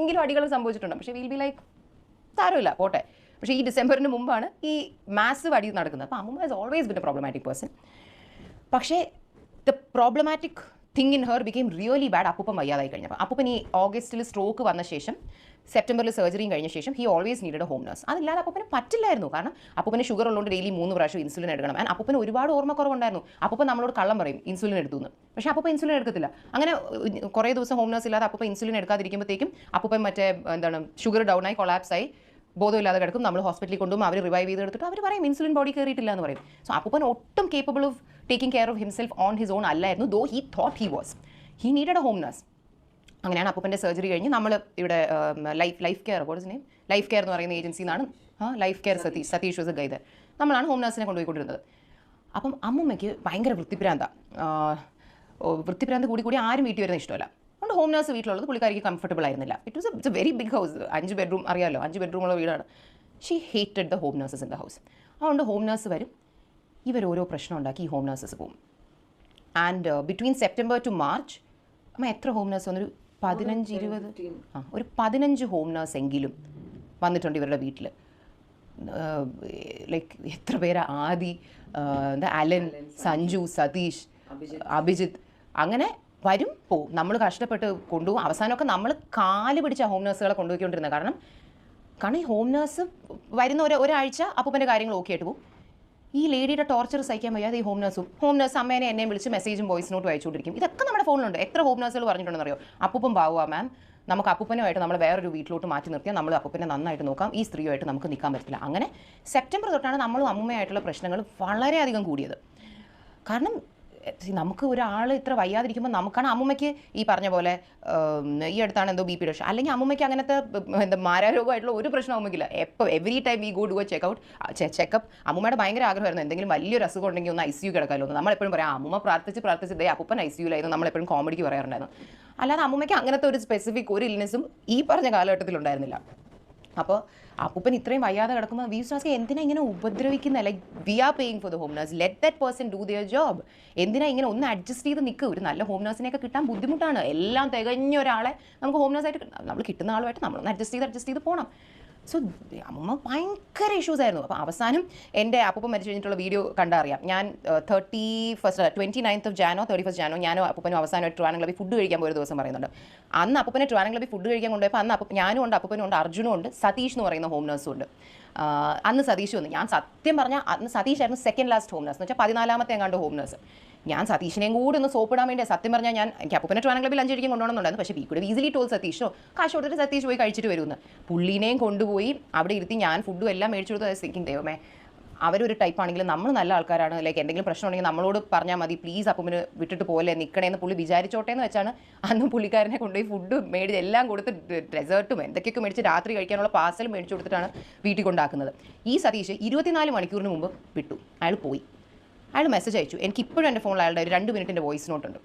ബി ലൈക്ക് സാരമില്ല പോട്ടെ. പക്ഷേ ഈ ഡിസംബറിന് മുമ്പാണ് ഈ മാസീവ് അടി നടക്കുന്നത്. അപ്പോൾ അമ്മ has always been a problematic person. പക്ഷേ the problematic thing in her became really bad അപ്പൂപ്പൻ വയ്യാതായി കഴിഞ്ഞപ്പോൾ. അപ്പൂപ്പൻ ഈ ഓഗസ്റ്റിൽ സ്ട്രോക്ക് വന്ന ശേഷം, സെപ്റ്റംബറിൽ സർജറിയും കഴിഞ്ഞ ശേഷം he always needed a home nurse. അതില്ലാതെ അപ്പൂപ്പന് പറ്റില്ലായിരുന്നു. കാരണം അപ്പൂപ്പന് ഷുഗർ ഉള്ളതുകൊണ്ട് ഡെയിലി 3 പ്രാവശ്യം ഇൻസുലിൻ എടുക്കണം. ആൻഡ് അപ്പൂപ്പന് ഒരുപാട് ഓർമ്മക്കുറവുണ്ടായിരുന്നു. അപ്പൂപ്പൻ നമ്മളോട് കള്ളം പറയും ഇൻസുലിൻ എടുത്തു എന്ന്. പക്ഷേ അപ്പൂപ്പൻ ഇൻസുലിൻ എടുക്കത്തില്ല. അങ്ങനെ കുറേ ദിവസം ഹോം നഴ്സ് ഇല്ലാതെ അപ്പൂപ്പൻ ഇൻസുലിൻ എടുക്കാതിരിക്കുമ്പോഴത്തേക്കും അപ്പൂപ്പൻ ഷുഗർ ഡൗൺ ആയി കൊളാപ്സായി ബോധമില്ലാതെ കിടക്കും. നമ്മൾ ഹോസ്പിറ്റലിൽ കൊണ്ടുപോകും, അവർ റിവൈവ് ചെയ്തെടുത്തിട്ട് അവർ പറയും ഇൻസുലിൻ ബോഡി കയറിയിട്ടില്ല എന്ന് പറയും. സോ അപ്പൂപ്പൻ ഒട്ടും capable of taking care of himself on his own അല്ലായിരുന്നു. Though he thought he was. He needed a home nurse. അങ്ങനെയാണ് അപ്പൂപ്പൻ്റെ സർജറി കഴിഞ്ഞ് നമ്മൾ ഇവിടെ ലൈഫ് കെയർ എന്ന് പറയുന്ന ഏജൻസിയിൽ നിന്നാണ് life care Satish was a guide. നമ്മളാണ് ഹോം നഴ്സിനെ കൊണ്ടുപോയിക്കൊണ്ടിരുന്നത്. അപ്പം അമ്മൂമ്മയ്ക്ക് ഭയങ്കര വൃത്തിപ്രാന്ത കൂടി ആരും വീട്ടിൽ വരുന്ന ഇഷ്ടമല്ല. അതുകൊണ്ട് ഹോം നേഴ്സ് വീട്ടിലുള്ളത് പുള്ളിക്കാരിക്ക് കംഫർട്ടബിൾ ആയിരുന്നില്ല. It's a very big house, 5 bedroom അറിയാമല്ലോ, 5 ബെഡ്റൂമുള്ള വീടാണ്. She hated the home nurses in the house. അതുകൊണ്ട് ഹോം നേഴ്സ് വരും, ഇവർ ഓരോ പ്രശ്നം ഉണ്ടാക്കി ഈ ഹോം നേഴ്സസ് പോകും. And between September to March അമ്മ എത്ര ഹോം നേഴ്സ് വന്നൊരു 15-20 ഒരു 15 ഹോം നേഴ്സ് എങ്കിലും വന്നിട്ടുണ്ട് ഇവരുടെ വീട്ടിൽ. ലൈക്ക് എത്ര പേരാ, ആദി, അലൻ, സഞ്ജു, സതീഷ്, അഭിജിത്ത്, അങ്ങനെ വരും പോവും. നമ്മൾ കഷ്ടപ്പെട്ട് കൊണ്ടുപോകും. അവസാനമൊക്കെ നമ്മൾ കാല് പിടിച്ച ഹോം നേഴ്സുകളെ കൊണ്ടുപോയിക്കൊണ്ടിരുന്നത്. കാരണം ഈ ഹോം നേഴ്സ് വരുന്ന ഒരാഴ്ച അപ്പൂപ്പൻ്റെ കാര്യങ്ങൾ ഓക്കെ ആയിട്ട് പോകും. ഈ ലേഡിയുടെ ടോർച്ചർ സഹിക്കാൻ വയ്യാതെ ഈ ഹോം നേഴ്സ് അമ്മേനെ എന്നെയും വിളിച്ച് മെസ്സേജും വോയിസ് നോട്ടും അയച്ചുകൊണ്ടിരിക്കും. ഇതൊക്കെ നമ്മുടെ ഫോണിലുണ്ട്. എത്ര ഹോം നേഴ്സുകൾ പറഞ്ഞിട്ടുണ്ടെന്ന് അറിയോ, അപ്പൂപ്പൻ പാവുക മാം, നമുക്ക് അപ്പൂപ്പനുമായിട്ട് നമ്മൾ വേറൊരു വീട്ടിലോട്ട് മാറ്റി നിർത്തിയാൽ നമ്മൾ അപ്പൂപ്പനെ നന്നായിട്ട് നോക്കാം, ഈ സ്ത്രീയുമായിട്ട് നമുക്ക് നിൽക്കാൻ പറ്റില്ല. അങ്ങനെ സെപ്റ്റംബർ തൊട്ടാണ് നമ്മളും അമ്മൂമ്മയായിട്ടുള്ള പ്രശ്നങ്ങൾ വളരെയധികം കൂടിയത്. കാരണം നമുക്ക് ഒരാൾ ഇത്ര വയ്യാതിരിക്കുമ്പോൾ നമുക്കാണ് അമ്മൂമ്മയ്ക്ക് ഈ പറഞ്ഞ പോലെ ഈ അടുത്താണ് എന്തോ ബി പി ഡോഷ, അല്ലെങ്കിൽ അമ്മൂമ്മയ്ക്ക് അങ്ങനത്തെ എന്താ മാരാരോഗമായിട്ടുള്ള ഒരു പ്രശ്നം അമ്മയ്ക്കില്ല. എപ്പോൾ every time we go do a checkup. അമ്മൂമ്മയുടെ ഭയങ്കര ആഗ്രഹമായിരുന്നു എന്തെങ്കിലും വലിയൊരു അസുഖം ഉണ്ടെങ്കിൽ ഒന്ന് ICU കിടക്കാമല്ലോ എന്ന്. നമ്മളെപ്പോഴും പറയാം അമ്മൂമ്മ പ്രാർത്ഥിച്ച് ദേ അപ്പൂപ്പൻ ICUലായിരുന്നു നമ്മളെപ്പോഴും കോമഡിക്ക് പറയാറുണ്ടായിരുന്നു. അല്ലാതെ അമ്മൂമ്മയ്ക്ക് അങ്ങനത്തെ ഒരു സ്പെസിഫിക് ഒരു ഇൽനെസ്സും ഈ പറഞ്ഞ കാലഘട്ടത്തിലുണ്ടായിരുന്നില്ല. അപ്പോൾ അപ്പൂപ്പൻ ഇത്രയും വയ്യാതെ കിടക്കുമ്പോൾ വി ആസ്ക് എന്തിനാ ഇങ്ങനെ ഉപദ്രവിക്കുന്നത്? Like we are paying for the home nurse, let that person do their job. എന്തിനാ ഇങ്ങനെ ഒന്ന് അഡ്ജസ്റ്റ് ചെയ്ത് നിൽക്കുക? ഒരു നല്ല ഹോം നേഴ്സിനെയൊക്കെ കിട്ടാൻ ബുദ്ധിമുട്ടാണ്. എല്ലാം തികഞ്ഞ ഒരാളെ നമുക്ക് ഹോം നേഴ്സായിട്ട് നമ്മൾ കിട്ടുന്ന ആളുമായിട്ട് നമ്മളൊന്ന് അഡ്ജസ്റ്റ് ചെയ്ത് പോകണം. സോ അമ്മ ഭയങ്കര ഇഷ്യൂസ് ആയിരുന്നു. അപ്പോൾ അവസാനം എൻ്റെ അപ്പൂപ്പൻ മരിച്ചു കഴിഞ്ഞിട്ടുള്ള വീഡിയോ കണ്ടറിയാം. ഞാൻ 29th ജാനോ 31st ജാനോ ഞാനും അപ്പൂപ്പനും അവസാനമായിട്ട് ട്രിവാൻഡ്രം ക്ലബ്ബിൽ ഫുഡ് കഴിക്കാൻ പോയ ദിവസം പറയുന്നുണ്ട്. അന്ന് അപ്പൂപ്പനെ ട്രിവാൻഡ്രം ക്ലബ്ബിൽ ഫുഡ് കഴിക്കാൻ കൊണ്ടുപോയപ്പോൾ അന്ന് ഞാനും ഉണ്ട്, അപ്പൂപ്പനും ഉണ്ട്, അർജുനും ഉണ്ട്, സതീഷ് എന്ന് പറയുന്ന ഹോം നേഴ്സും ഉണ്ട്. അന്ന് സതീഷ് വന്നു. ഞാൻ സത്യം പറഞ്ഞാൽ അന്ന് സതീഷായിരുന്നു സെക്കൻഡ് ലാസ്റ്റ് ഹോം നേഴ്സ്, എന്ന് വെച്ചാൽ 14ാമത്തെ എങ്ങാണ്ട് ഹോം നേഴ്സ്. ഞാൻ സതീഷിനെയും കൂടി ഒന്ന് സോപ്പിടാൻ വേണ്ടി സത്യം പറഞ്ഞാൽ എനിക്ക് അപ്പൂപ്പനെ ട്രിവാൻഡ്രം ക്ലബ്ബിൽ 5 മണിക്ക് കൊണ്ടുപോകണമെന്നുണ്ടായിരുന്നു. പക്ഷേ വി കുഡ് ഈസിലി ടോൾ സതീഷോ കാശ് കൊടുത്തിട്ട് സതീഷ് പോയി കഴിച്ചിട്ട് വരുമെന്ന്. പുള്ളീനെയും കൊണ്ടുപോയി അവിടെ ഇരുത്തി ഞാൻ ഫുഡും എല്ലാം മേടിച്ചു കൊടുത്ത് സിക്കിങ് ദൈവമേ, അവരൊരു ടൈപ്പ് ആണെങ്കിലും നമ്മൾ നല്ല ആൾക്കാരാണ്, ലൈക്ക് എന്തെങ്കിലും പ്രശ്നം ഉണ്ടെങ്കിൽ നമ്മളോട് പറഞ്ഞാൽ മതി, പ്ലീസ് അപ്പൂപ്പന് വിട്ടിട്ട് പോലെ നിൽക്കണേന്ന് പുള്ളി വിചാരിച്ചോട്ടെ എന്ന് വെച്ചാണ് അന്ന് പുള്ളിക്കാരനെ കൊണ്ടുപോയി ഫുഡ് മേടിച്ച് എല്ലാം കൊടുത്ത് ഡെസേർട്ടും എന്തൊക്കെയൊക്കെ മേടിച്ച് രാത്രി കഴിക്കാനുള്ള പാർസൽ മേടിച്ചു കൊടുത്തിട്ടാണ് വീട്ടിൽ കൊണ്ടാക്കുന്നത്. ഈ സതീഷ് 24 മണിക്കൂറിന് മുമ്പ് വിട്ടു. അയാൾ പോയി. അയാൾ മെസ്സേജ് അയച്ചു. എനിക്കിപ്പോഴും എൻ്റെ ഫോണിൽ അയാളുടെ ഒരു 2 മിനിറ്റിൻ്റെ വോയിസ് നോട്ടുണ്ട്.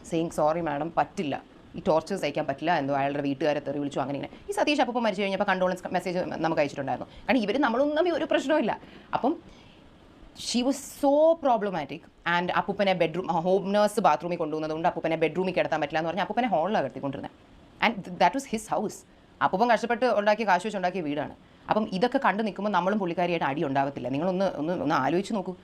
സെയിങ് സോറി മാഡം, പറ്റില്ല, ഈ ടോർച്ചർ സഹിക്കാൻ പറ്റില്ല, എന്തോ അയാളുടെ വീട്ടുകാരെ തെറി വിളിച്ചു അങ്ങനെ ഇങ്ങനെ. ഈ സതീഷ് അപ്പം മരിച്ചു കഴിഞ്ഞപ്പോൾ കണ്ടോളൻസ് മെസ്സേജ് നമുക്ക് അയച്ചിട്ടുണ്ടായിരുന്നു. കാരണം ഇവർ നമ്മളൊന്നും തമ്മിൽ ഒരു പ്രശ്നമില്ല. അപ്പം she was so problematic. And അപ്പൂപ്പനെ ഹോം നേഴ്സ് ബാത്റൂമിൽ കൊണ്ടുപോകുന്നതുകൊണ്ട് അപ്പൂപ്പനെ ബെഡ്റൂമിൽ കിടത്താൻ പറ്റില്ല എന്ന് പറഞ്ഞാൽ അപ്പൂപ്പനെ ഹോളിലാണ് കിടത്തിക്കൊണ്ടിരുന്നത്. And that was his house. അപ്പൂപ്പൻ കഷ്ടപ്പെട്ട് ഉണ്ടാക്കിയ കാശ് വെച്ച് ഉണ്ടാക്കിയ വീടാണ്. അപ്പം ഇതൊക്കെ കണ്ടു നിൽക്കുമ്പോൾ നമ്മളും പുള്ളിക്കാരിയായിട്ട് അടി ഉണ്ടാകത്തില്ല. നിങ്ങളൊന്ന് ആലോചിച്ച് നോക്കൂ.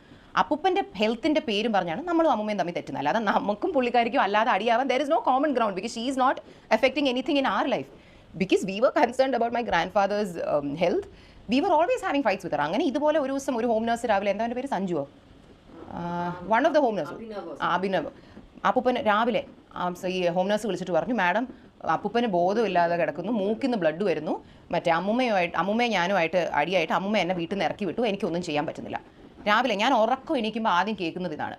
അപ്പൂപ്പൻ്റെ ഹെൽത്തിൻ്റെ പേരും പറഞ്ഞാണ് നമ്മളും അമ്മൂമ്മയും തമ്മിൽ തെറ്റുന്നത്. അല്ലാതെ നമുക്കും പുള്ളിക്കാരിക്കും അല്ലാതെ അടിയാവാൻ there is no common ground, because she is not affecting anything in our life. Because we were concerned about my grandfather's health. We were always having fights with her. അങ്ങനെ ഇതുപോലെ ഒരു ദിവസം ഒരു ഹോം നേഴ്സ് രാവിലെ, എന്താ എൻ്റെ പേര്, സഞ്ജുവോ, one of the home nurse, Abhinav, അപ്പൂപ്പൻ രാവിലെ ഈ ഹോം നേഴ്സ് വിളിച്ചിട്ട് പറഞ്ഞു, മാഡം അപ്പൂപ്പന് ബോധമില്ലാതെ കിടക്കുന്നു, മൂക്കിന്ന് ബ്ലഡ് വരുന്നു, മറ്റേ അമ്മൂമ്മയും ഞാനുമായിട്ട് അടിയായിട്ട് അമ്മൂമ്മ എന്നെ വീട്ടിൽ നിന്ന് ഇറക്കി വിട്ടു, എനിക്കൊന്നും ചെയ്യാൻ പറ്റുന്നില്ല. രാവിലെ ഞാൻ ഉറക്കം എണീക്കുമ്പോൾ ആദ്യം കേൾക്കുന്നത് ഇതാണ്.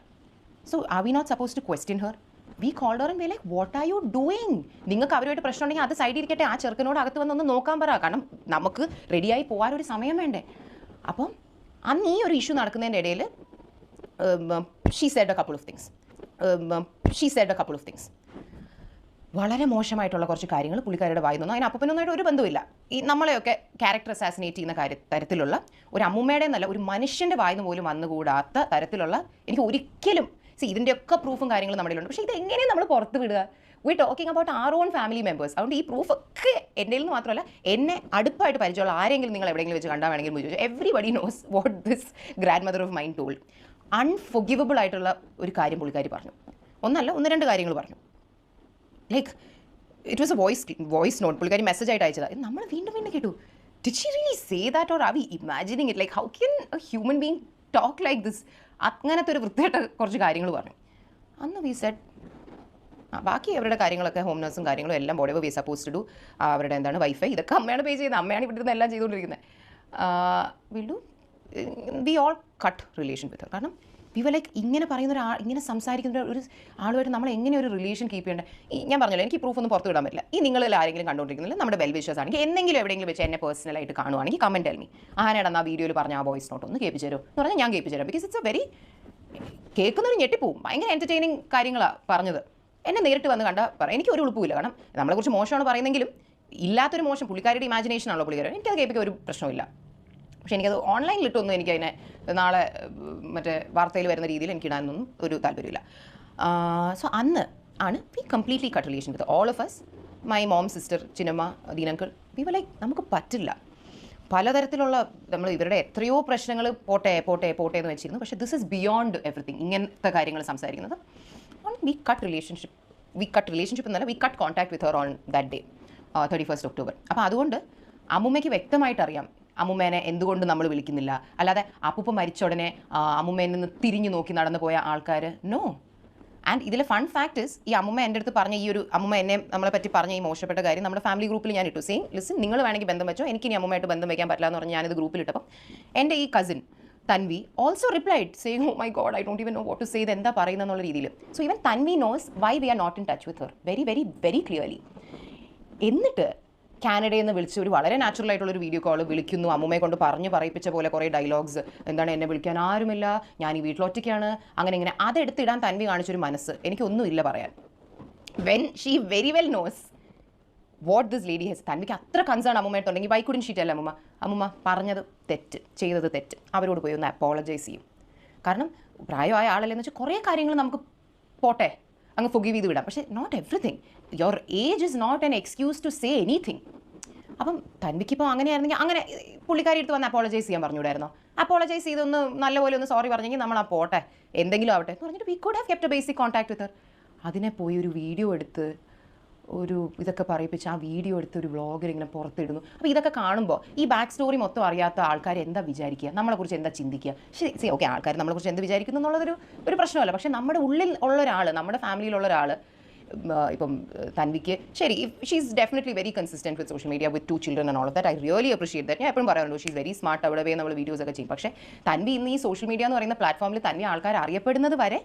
So are we not suppose to question her? We called her and we like what are you doing? നിങ്ങൾക്ക് അവരുമായിട്ട് പ്രശ്നം ഉണ്ടെങ്കിൽ അത് സൈഡിൽ ഇരിക്കട്ടെ, ആ ചെറുക്കനോട് അകത്ത് വന്നൊന്ന് നോക്കാൻ പറ. കാരണം നമുക്ക് റെഡിയായി പോകാനൊരു സമയം വേണ്ടേ. അപ്പം അന്ന് ഈ ഒരു ഇഷ്യൂ നടക്കുന്നതിൻ്റെ ഇടയിൽ she said A couple of things. വളരെ മോശമായിട്ടുള്ള കുറച്ച് കാര്യങ്ങൾ പുള്ളിക്കാരുടെ വായി നിന്നു. അതിന് അപ്പൂപ്പനൊന്നായിട്ട് ഒരു ബന്ധമില്ല. ഈ നമ്മളെയൊക്കെ ക്യാരക്ടർ അസാസിനേറ്റ് ചെയ്യുന്ന തരത്തിലുള്ള ഒരു അമ്മൂമ്മയുടെ എന്നല്ല, ഒരു മനുഷ്യൻ്റെ വായിന്ന് പോലും വന്നുകൂടാത്ത തരത്തിലുള്ള, എനിക്ക് ഒരിക്കലും ഇതിൻ്റെയൊക്കെ പ്രൂഫും കാര്യങ്ങളും നമ്മുടെ ഉണ്ട്. പക്ഷേ ഇതെങ്ങനെയും നമ്മൾ പുറത്ത് വിടുക? V talking about R on family members. അതുകൊണ്ട് ഈ പ്രൂഫൊക്കെ എൻ്റെ നിന്ന് മാത്രമല്ല, എന്നെ അടുപ്പായിട്ട് പരിചയമുള്ള ആരെങ്കിലും നിങ്ങൾ എവിടെയെങ്കിലും വെച്ച് കണ്ടാൽ വേണമെങ്കിൽ ചോദിച്ചു, everybody knows what this grandmother of mine told. Unforgivable ആയിട്ടുള്ള ഒരു കാര്യം പുള്ളിക്കാരി പറഞ്ഞു. ഒന്നല്ല, 1-2 കാര്യങ്ങൾ പറഞ്ഞു. Like it was a voice note. പുള്ളിക്കാരി മെസ്സേജ് ആയിട്ട് അയച്ചതാണ്. നമ്മൾ വീണ്ടും കേട്ടു. Did she really say that or are we imagining it? Like how can a human being talk like this? അങ്ങനത്തെ ഒരു വൃത്തിയായിട്ട് കുറച്ച് കാര്യങ്ങൾ പറഞ്ഞു. അന്ന് വി സെഡ് ബാക്കി അവരുടെ കാര്യങ്ങളൊക്കെ ഹോം നേഴ്സും കാര്യങ്ങളും എല്ലാം body we suppose to do. അവരുടെ എന്താണ് വൈഫൈ ഇതൊക്കെ അമ്മയാണ് പേ ചെയ്യുന്നത്. അമ്മയാണ് ഇവിടെ നിന്ന് എല്ലാം ചെയ്തുകൊണ്ടിരിക്കുന്നത്. വി ഓൾ കട്ട് റിലേഷൻ വിത്ത്. കാരണം വി വർ ലൈക്ക് ഇങ്ങനെ പറയുന്ന ഇങ്ങനെ സംസാരിക്കുന്ന ഒരു ആളുമായിട്ട് നമ്മൾ എങ്ങനെ ഒരു റിലേഷൻ കീപ്പ് ചെയ്യേണ്ടത്? ഞാൻ പറഞ്ഞല്ലോ, എനിക്ക് പ്രൂഫ് ഒന്നും പുറത്ത് വിടാൻ പറ്റില്ല. ഈ നിങ്ങളിൽ ആരെങ്കിലും കണ്ടുകൊണ്ടിരിക്കുന്നില്ല, നമ്മുടെ വെൽ വിഷേഴ്സ് ആണെങ്കിൽ എന്തെങ്കിലും എവിടെയെങ്കിലും വെച്ച് എന്നെ പേഴ്സണലായിട്ട് കാണുവാണെങ്കിൽ കമൻറ്റ് ടെൽ മീ. ആനേടാ ആ വീഡിയോയിൽ പറഞ്ഞ ആ വോയിസ് നോട്ട് ഒന്ന് കേൾപ്പിച്ചു തരും എന്ന് പറഞ്ഞാൽ ഞാൻ കേൾപ്പിച്ചു തരാം. ബിക്കോസ് ഇറ്റ്സ് എ വെരി കേൾക്കുന്നൊരു ഞെട്ടിപ്പോവും. ഭയങ്കര എൻ്റർടൈനിങ് കാര്യങ്ങളാണ് പറഞ്ഞത്. എന്നെ നേരിട്ട് വന്ന് കണ്ടാൽ പറയാം, എനിക്ക് ഒരു ഉളുപ്പില്ല. കാരണം നമ്മളെക്കുറിച്ച് മോശമാണ് പറയുന്നെങ്കിലും ഇല്ലാത്തൊരു മോശം പുള്ളിക്കാരുടെ ഇമാജിനേഷൻ ആണല്ലോ പുള്ളിക്കാരൻ. എനിക്കത് കേൾപ്പിക്കാൻ ഒരു പ്രശ്നമില്ല. പക്ഷേ എനിക്കത് ഓൺലൈനിലിട്ടൊന്നും എനിക്കതിനെ നാളെ മറ്റേ വാർത്തയിൽ വരുന്ന രീതിയിൽ എനിക്കിടാനൊന്നും ഒരു താല്പര്യമില്ല. സോ അന്ന് ആണ് we completely cut relation with all of us. My mom, sister, ചിന്നമ്മ, ദീനങ്കിൾ, വി വർ ലൈക്ക് നമുക്ക് പറ്റില്ല. പലതരത്തിലുള്ള നമ്മൾ ഇവരുടെ എത്രയോ പ്രശ്നങ്ങൾ പോട്ടെ പോട്ടെ പോട്ടെ എന്ന് വെച്ചിരുന്നു. പക്ഷേ ദിസ് ഇസ് ബിയോണ്ട് എവറിത്തിങ്. ഇങ്ങനത്തെ കാര്യങ്ങൾ സംസാരിക്കുന്നത് വി കട്ട് റിലേഷൻഷിപ്പ് എന്നല്ല, we cut contact with her on that day 31st October. അപ്പോൾ അതുകൊണ്ട് അമ്മുമ്മയ്ക്ക് വ്യക്തമായിട്ട് അറിയാം അമ്മുമ്മേനെ എന്തുകൊണ്ട് നമ്മൾ വിളിക്കുന്നില്ല. അല്ലാതെ അപ്പൂപ്പ മരിച്ച ഉടനെ അമ്മുമ്മയിൽ നിന്ന് തിരിഞ്ഞു നോക്കി നടന്നു പോയ ആൾക്കാർ നോ. ആൻഡ് ഇതിലെ ഫൺ ഫാക്ട് ഇസ്, ഈ അമ്മുമ്മ എൻ്റെ അടുത്ത് പറഞ്ഞ ഈ ഒരു അമ്മുമ്മ എന്നെ നമ്മളെ പറ്റി പറഞ്ഞ ഈ മോശപ്പെട്ട കാര്യം നമ്മുടെ ഫാമിലി ഗ്രൂപ്പിൽ ഞാൻ ഇട്ടു. സെയിം ലിസൺ, നിങ്ങൾ വേണമെങ്കിൽ ബന്ധം വെച്ചോ, എനിക്ക് ഇനി അമ്മുമ്മയായിട്ട് ബന്ധം വയ്ക്കാൻ പറ്റില്ല എന്ന് പറഞ്ഞ് ഞാനിത് ഗ്രൂപ്പിലിട്ടപ്പം എൻ്റെ ഈ cousin Tanvi also replied saying oh my god I don't even know what to say, ഇത് എന്താ പറയുന്നതെന്നുള്ള രീതിയിൽ. So even Tanvi knows why we are not in touch with her very very very clearly. എന്നിട്ട് കാനഡയിൽ നിന്ന് വിളിച്ച് ഒരു വളരെ നാച്ചുറൽ ആയിട്ടുള്ളൊരു വീഡിയോ കോൾ വിളിക്കുന്നു. അമ്മുമ്മയെ കൊണ്ട് പറയിപ്പിച്ച പോലെ കുറേ ഡയലോഗ്സ്, എന്താണ് എന്നെ വിളിക്കാൻ ആരുമില്ല, ഞാൻ ഈ വീട്ടിലൊറ്റയ്ക്കാണ്, അങ്ങനെ ഇങ്ങനെ. അതെടുത്തിടാൻ തൻവി കാണിച്ചൊരു മനസ്സ് എനിക്കൊന്നുമില്ല പറയാൻ. When she very well knows what this lady has. തൻവിക്ക് അത്ര കൺസേൺ അമ്മുമ്മയായിട്ടുണ്ടെങ്കിൽ വൈ കുഡൻ ഷീ ടെൽ അമ്മുമ്മ പറഞ്ഞത് തെറ്റ്, ചെയ്തത് തെറ്റ്, അവരോട് പോയി ഒന്ന് അപ്പോളജൈസ് ചെയ്യും. കാരണം പ്രായമായ ആളല്ലെന്ന് വെച്ചാൽ കുറേ കാര്യങ്ങൾ നമുക്ക് പോട്ടെ അങ്ങ് ഫൊഗീവ് ചെയ്ത് വിടാം. പക്ഷേ not everything. Your age is not an excuse to say anything. അപ്പം തൻവിക്കിപ്പോൾ അങ്ങനെയായിരുന്നെങ്കിൽ അങ്ങനെ പുള്ളിക്കാരി എടുത്ത് വന്ന് അപ്പോളജൈസ് ചെയ്യാൻ പറഞ്ഞുകൂടായിരുന്നോ? അപ്പോളജൈസ് ചെയ്തൊന്ന് നല്ലപോലെ ഒന്ന് സോറി പറഞ്ഞെങ്കിൽ നമ്മൾ ആ പോട്ടെ എന്തെങ്കിലും ആവട്ടെ എന്ന് പറഞ്ഞിട്ട് we could have kept A basic contact with Har. അതിനെ പോയി ഒരു വീഡിയോ എടുത്ത് ഒരു ഇതൊക്കെ പറയിപ്പിച്ച് ആ വീഡിയോ എടുത്ത് ഒരു വ്ളോഗർ ഇങ്ങനെ പുറത്തിടുന്നു. അപ്പോൾ ഇതൊക്കെ കാണുമ്പോൾ ഈ ബാക്ക് സ്റ്റോറി മൊത്തം അറിയാത്ത ആൾക്കാർ എന്താ വിചാരിക്കുക, നമ്മളെക്കുറിച്ച് എന്താ ചിന്തിക്കുക? ശരി, ഓക്കെ, ആൾക്കാർ നമ്മളെക്കുറിച്ച് എന്ത് വിചാരിക്കുന്നു എന്നുള്ളതൊരു പ്രശ്നമല്ല. പക്ഷേ നമ്മുടെ ഉള്ളിൽ ഉള്ള ഒരാൾ, നമ്മുടെ ഫാമിലിയിലുള്ള ഒരാൾ, ഇപ്പം തൻവിക്ക് ശരി, she is definitely very consistent with social media with 2 children and all of that. I really appreciate that. ഞാൻ എപ്പോഴും പറയാറുണ്ട് ഷീ ഈസ് വെരി സ്മാർട്ട്. അവിടെ പോയി നമ്മൾ വീഡിയോസ് ഒക്കെ ചെയ്യും. പക്ഷേ തൻവി ഇന്ന് ഈ സോഷ്യൽ മീഡിയ എന്ന് പറയുന്ന പ്ലാറ്റ്ഫോമിൽ തൻവി ആൾക്കാർ അറിയപ്പെടുന്നത് വരെ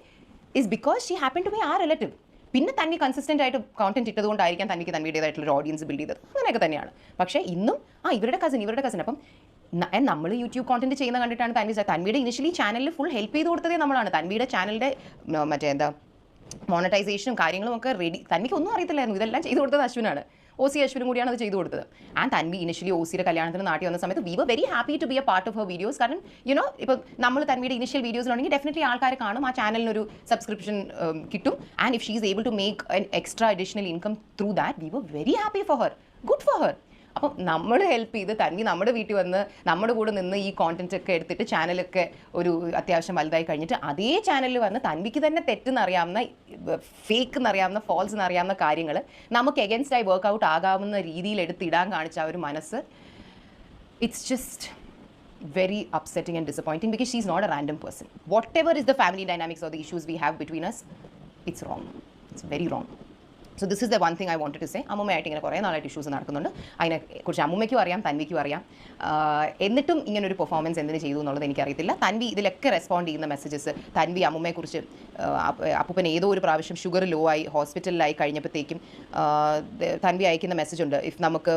is because she happen to be a relative. പിന്നെ തൻവി കൺസിസ്റ്റൻ്റ് ആയിട്ട് കോണ്ടന്റ് ഇട്ടതുകൊണ്ടായിരിക്കാം തൻവിക്ക് തൻവിയുടേതായിട്ടുള്ള ഓഡിയൻസ് ബിൽഡ് ചെയ്തത്. അങ്ങനെയൊക്കെ തന്നെയാണ്. പക്ഷേ ഇന്നും ഇവരുടെ കസിൻ. അപ്പം നമ്മൾ യൂട്യൂബ് കോണ്ടന്റ് ചെയ്യുന്ന കണ്ടിട്ടാണ് തൻവിയുടെ ഇനിഷ്യലി ചാനലിൽ ഫുൾ ഹെൽപ്പ് ചെയ്ത് കൊടുത്തതേ നമ്മളാണ്. തൻവിയുടെ ചാനലിൻ്റെ മറ്റേ എന്താ മോണിറ്റൈസേഷനും കാര്യങ്ങളും ഒക്കെ റെഡി. തൻവിക്ക് ഒന്നും അറിയത്തില്ലായിരുന്നു. ഇതെല്ലാം ചെയ്തു കൊടുത്തത് അശ്വിനാണ്. അശ്വിനും കൂടിയാണ് അത് ചെയ്തു കൊടുത്തത്. ആൻഡ് തൻവി ഇനിഷ്യലി OCയുടെ കല്യാണത്തിന് നാട്ടിൽ വന്ന സമയത്ത് we were very happy to be a part of her videos. കാരണം യുനോ ഇപ്പം നമ്മൾ തൻവിയുടെ ഇനിഷ്യൽ വീഡിയോസിലുണ്ടെങ്കിൽ ഡെഫിനറ്റ്ലി ആൾക്കാരെ കാണും, ആ ചാനലിനൊരു സബ്സ്ക്രിപ്ഷൻ കിട്ടും. And if she is able to make an extra additional income through that, we were very happy for her, good for her. അപ്പം നമ്മൾ ഹെൽപ്പ് ചെയ്ത് തൻവി നമ്മുടെ വീട്ടിൽ വന്ന് നമ്മുടെ കൂടെ നിന്ന് ഈ കോണ്ടന്റ് ഒക്കെ എടുത്തിട്ട് ചാനലൊക്കെ ഒരു അത്യാവശ്യം വലുതായി കഴിഞ്ഞിട്ട് അതേ ചാനലിൽ വന്ന് തൻവിക്ക് തന്നെ തെറ്റെന്നറിയാവുന്ന, ഫേക്ക് എന്നറിയാവുന്ന, ഫോൾസ് എന്നറിയാവുന്ന കാര്യങ്ങൾ നമുക്ക് എഗൻസ്റ്റായി വർക്കൗട്ട് ആകാവുന്ന രീതിയിൽ എടുത്തിടാൻ കാണിച്ച ആ ഒരു മനസ്സ്, it's just very upsetting and disappointing because she's not a random person. Whatever is the family dynamics or the issues we have between us, it's wrong. It's very wrong. So this is the one thing I wanted to say. അമ്മുമ്മയായിട്ട് ഇങ്ങനെ കുറേ നാളായിട്ട് issues നടക്കുന്നുണ്ട്. അതിനെക്കുറിച്ച് അമ്മുമ്മയ്ക്കും അറിയാം, തൻവിക്കും അറിയാം. എന്നിട്ടും ഇങ്ങനൊരു performance എന്തിനു ചെയ്തു എന്നുള്ളത് എനിക്കറിയത്തില്ല. തൻവി ഇതിലൊക്കെ റെസ്പോണ്ട് ചെയ്യുന്ന മെസ്സേജസ്, തൻവി അമ്മുമ്മയെക്കുറിച്ച് അപ്പൂപ്പൻ ഏതോ ഒരു പ്രാവശ്യം ഷുഗർ ലോ ആയി ഹോസ്പിറ്റലിലായി കഴിഞ്ഞപ്പോഴത്തേക്കും തൻവി അയക്കുന്ന മെസ്സേജ് ഉണ്ട്. ഇഫ് നമുക്ക്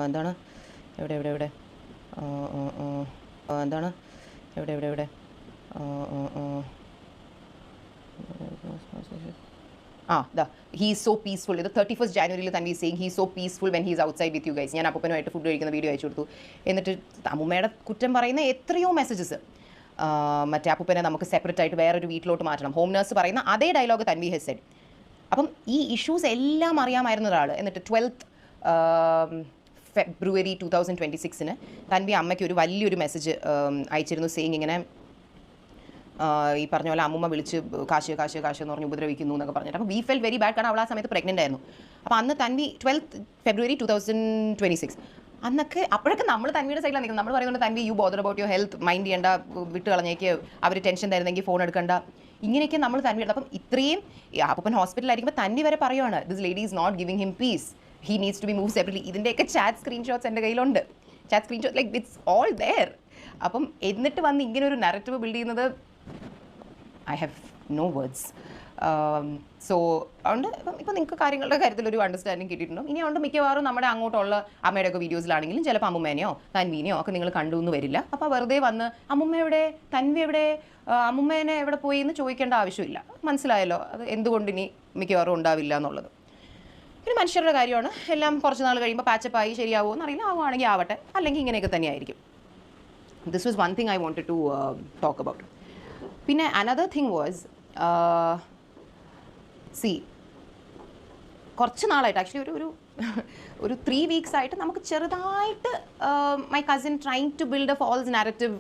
എന്താണ് എവിടെ എന്താണ് എവിടെ he is so peaceful. ഇത് 31st January Tanvi saying he is so peaceful when he is outside with you guys. ഞാൻ അപ്പൂപ്പനുമായിട്ട് ഫുഡ് കഴിക്കുന്ന വീഡിയോ അയച്ചു കൊടുത്തു. എന്നിട്ട് അമ്മുമ്മയുടെ കുറ്റം പറയുന്ന എത്രയോ മെസ്സേജസ്, മറ്റേ അപ്പൂപ്പനെ നമുക്ക് സെപ്പറേറ്റ് ആയിട്ട് വേറൊരു വീട്ടിലോട്ട് മാറ്റണം, ഹോം നേഴ്സ് പറയുന്ന അതേ ഡയലോഗ് തൻവി ഹസ് സെഡ്. അപ്പം ഈ ഇഷ്യൂസ് എല്ലാം അറിയാമായിരുന്ന ഒരാൾ എന്നിട്ട് 12th February 2026 തൻവി അമ്മയ്ക്ക് ഒരു വലിയൊരു മെസ്സേജ് അയച്ചിരുന്നു. സെയിങ് ഇങ്ങനെ ഈ പറഞ്ഞ പോലെ അമ്മുമ്മ വിളിച്ച് കാശ് എന്ന് പറഞ്ഞ് ഉപദ്രവിക്കുന്നു എന്നൊക്കെ പറഞ്ഞിട്ട്. അപ്പോൾ വി ഫെൽ വെരി ബാഡ്. കാരണം അവൾ ആ സമയത്ത് പ്രഗ്നൻ്റ് ആയിരുന്നു. അപ്പോൾ അന്ന് തൻവി 12th February 2026 അന്നൊക്കെ അപ്പോഴൊക്കെ നമ്മൾ തൻവിയുടെ സൈഡിലാണ് നിൽക്കുന്നത്. നമ്മൾ പറയുന്നത് Tanvi you bother about your health, mind ചെയ്യേണ്ട, വിട്ട് കളഞ്ഞേക്ക്, അവർ ടെൻഷൻ തരുന്നെങ്കിൽ ഫോൺ എടുക്കണ്ട, ഇങ്ങനെയൊക്കെ നമ്മൾ തൻവിയുടെ. അപ്പം ഇത്രയും അപ്പൂപ്പൻ ഹോസ്പിറ്റലായിരിക്കുമ്പോൾ തൻവി വരെ പറയുവാണ് this lady is not giving him peace, he needs to be moved separately. ഇതിൻ്റെയൊക്കെ ചാറ്റ് സ്ക്രീൻഷോട്ട്സ് എൻ്റെ കയ്യിലുണ്ട്. Chat screenshot like it's all there. അപ്പം എന്നിട്ട് വന്ന് ഇങ്ങനെ ഒരു നറേറ്റീവ് ബിൽഡ് ചെയ്യുന്നത്, I have no words. So അതുകൊണ്ട് ഇപ്പോൾ നിങ്ങൾക്ക് കാര്യങ്ങളുടെ കാര്യത്തിൽ ഒരു അണ്ടർസ്റ്റാൻഡിങ് കിട്ടിയിട്ടുണ്ടോ. ഇനി അതുകൊണ്ട് മിക്കവാറും നമ്മുടെ അങ്ങോട്ടുള്ള അമ്മയുടെയൊക്കെ വീഡിയോസിലാണെങ്കിലും ചിലപ്പോൾ അമ്മുമ്മേനെയോ തൻവീനെയോ ഒക്കെ നിങ്ങൾ കണ്ടുവെന്ന് വരില്ല. അപ്പോൾ വെറുതെ വന്ന് അമ്മുമ്മ എവിടെ, തൻവി എവിടെ, അമ്മുമ്മേനെ എവിടെ പോയി എന്ന് ചോദിക്കേണ്ട ആവശ്യമില്ല. മനസ്സിലായല്ലോ അത് എന്തുകൊണ്ട് ഇനി മിക്കവാറും ഉണ്ടാവില്ല എന്നുള്ളത്. പിന്നെ മനുഷ്യരുടെ കാര്യമാണ്, എല്ലാം കുറച്ച് നാൾ കഴിയുമ്പോൾ പാച്ചപ്പായി ശരിയാവുമോ എന്നറിയില്ല. ആവുകയാണെങ്കിൽ ആവട്ടെ, അല്ലെങ്കിൽ ഇങ്ങനെയൊക്കെ തന്നെയായിരിക്കും. This was one thing I wanted to talk about. പിന്നെ അനദർ തിങ് വാസ് കുറച്ച് നാളായിട്ട് ആക്ച്വലി ഒരു 3 weeks ആയിട്ട് നമുക്ക് ചെറുതായിട്ട് my cousin trying to build a false narrative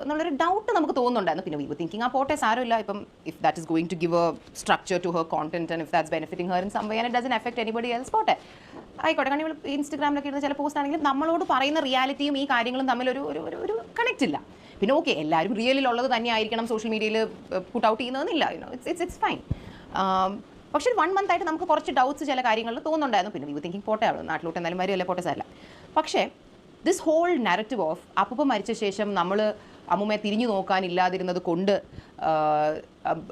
എന്നുള്ളൊരു ഡൗട്ട് നമുക്ക് തോന്നുന്നുണ്ടായിരുന്നു. പിന്നെ വി വർ തിങ്കിങ് ആ പോട്ടെ സാരമില്ല, ഇപ്പം if that is going to give a structure to her content and if that's benefiting her in some way and it doesn't effect anybody else, പോട്ടെ ആയിക്കോട്ടെ. കാരണം ഇവൾ ഇൻസ്റ്റഗ്രാമിലൊക്കെ ഇടുന്ന ചില പോസ്റ്റ് ആണെങ്കിലും നമ്മളോട് പറയുന്ന റിയാലിറ്റിയും ഈ കാര്യങ്ങളും തമ്മിലൊരു ഒരു കണക്റ്റ് ഇല്ല. പിന്നെ ഓക്കെ, എല്ലാവരും റിയലിലുള്ളത് തന്നെ ആയിരിക്കണം സോഷ്യൽ മീഡിയയിൽ പുട്ട് ഔട്ട് ചെയ്യുന്നതെന്നില്ല, ഇറ്റ്സ് ഫൈൻ. പക്ഷേ 1 month ആയിട്ട് നമുക്ക് കുറച്ച് ഡൗട്ട്സ് ചില കാര്യങ്ങളിൽ തോന്നുന്നുണ്ടായിരുന്നു. പിന്നെ വി തിങ്കിങ് പോട്ടെ, നാട്ടിലോട്ട് എന്തായാലും വരികയല്ലേ, പോട്ടെ സാരല്ല. പക്ഷേ ദിസ് ഹോൾ നാരറ്റീവ് ഓഫ് അപ്പൂപ്പ മരിച്ച ശേഷം നമ്മൾ അമ്മുമ്മയെ തിരിഞ്ഞു നോക്കാനില്ലാതിരുന്നത് കൊണ്ട്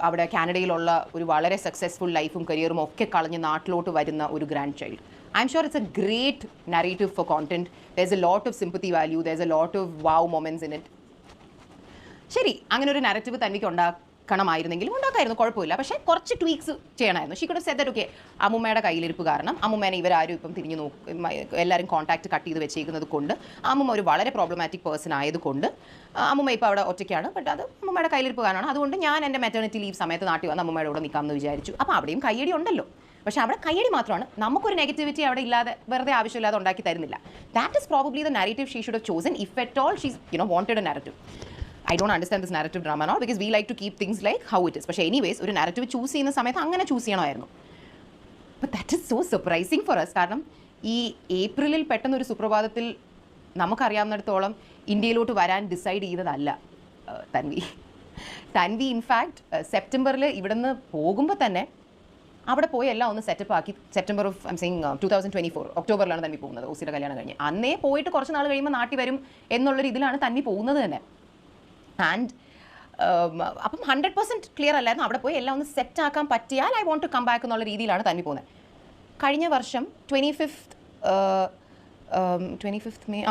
അവിടെ കാനഡയിലുള്ള ഒരു വളരെ സക്സസ്ഫുൾ ലൈഫും കരിയറും ഒക്കെ കളഞ്ഞ് നാട്ടിലോട്ട് വരുന്ന ഒരു grand child. I am sure it's a great narrative for content. There is a lot of sympathy value, there is a lot of wow moments in it. ശരി, അങ്ങനെ ഒരു നറേറ്റീവ് തനിക്ക് ഉണ്ടാക്കണമായിരുന്നെങ്കിലും ഉണ്ടാക്കായിരുന്നു, കുഴപ്പമില്ല. പക്ഷേ കുറച്ച് ട്വീക്സ് ചെയ്യണമായിരുന്നു. She could have said that okay, അമ്മുമ്മയുടെ കയ്യിലിരിപ്പ് കാരണം അമ്മുമ്മേനെ ഇവരാരും ഇപ്പം തിരിഞ്ഞു എല്ലാവരും കോൺടാക്ട് കട്ട് ചെയ്ത് വെച്ചേക്കുന്നത് കൊണ്ട്, അമ്മുമ്മ ഒരു വളരെ പ്രോബ്ലമാറ്റിക് പേഴ്സൺ ആയതുകൊണ്ട് അമ്മുമ്മ ഇപ്പോൾ അവിടെ ഒറ്റയ്ക്കാണ്. ബട്ട് അത് അമ്മുമ്മയുടെ കയ്യിലിരിപ്പ് കാരണമാണ്. അതുകൊണ്ട് ഞാൻ എൻ്റെ മെറ്റേണിറ്റി ലീവ് സമയത്ത് നാട്ടിൽ വന്ന് അമ്മുമ്മയുടെ കൂടെ നിൽക്കാമെന്ന് വിചാരിച്ചു. അപ്പോൾ അവിടെയും കയ്യടി ഉണ്ടല്ലോ. പക്ഷേ അവിടെ കയ്യടി മാത്രമാണ്, നമുക്കൊരു നെഗറ്റിവിറ്റി അവിടെ ഇല്ലാതെ വെറുതെ ആവശ്യമില്ലാതെ ഉണ്ടാക്കി തരുന്നില്ല. That is probably the narrative she should have chosen if at all she's wanted a narrative. I don't understand this narrative drama now because we like to keep things like how it is. പക്ഷേ anyways ഒരു narrative choose ചെയ്യുന്ന സമയത്ത് അങ്ങനെ choose ചെയ്യണമായിരുന്നു. But that is so surprising for us. കാരണം ഈ ഏപ്രിലിൽ പെട്ടെന്നൊരു സുപ്രഭാതത്തിൽ നമുക്കറിയാവുന്നിടത്തോളം ഇന്ത്യയിലോട്ട് വരാൻ ഡിസൈഡ് ചെയ്തതല്ല തൻവി. ഇൻഫാക്ട് സെപ്റ്റംബറിൽ ഇവിടെ നിന്ന് പോകുമ്പോൾ തന്നെ അവിടെ പോയി എല്ലാം ഒന്ന് സെറ്റപ്പ് ആക്കി. സെപ്റ്റംബർ ഓഫ് ഐം സെയിങ് 2024 ഒക്ടോബറിലാണ് തന്നി പോകുന്നത്. ഓസിയുടെ കല്യാണം കഴിഞ്ഞ് അന്നേ പോയിട്ട് കുറച്ച് നാൾ കഴിയുമ്പോൾ നാട്ടിൽ വരും എന്നുള്ളൊരു ഇതിലാണ് തന്നി പോകുന്നത് തന്നെ. ആൻഡ് അപ്പം 100% ക്ലിയർ അല്ലായിരുന്നു. അവിടെ പോയി എല്ലാം ഒന്ന് സെറ്റ് ആക്കാൻ പറ്റിയാൽ I want to come back എന്നുള്ള രീതിയിലാണ് തന്നി പോകുന്നത്. കഴിഞ്ഞ വർഷം 25th May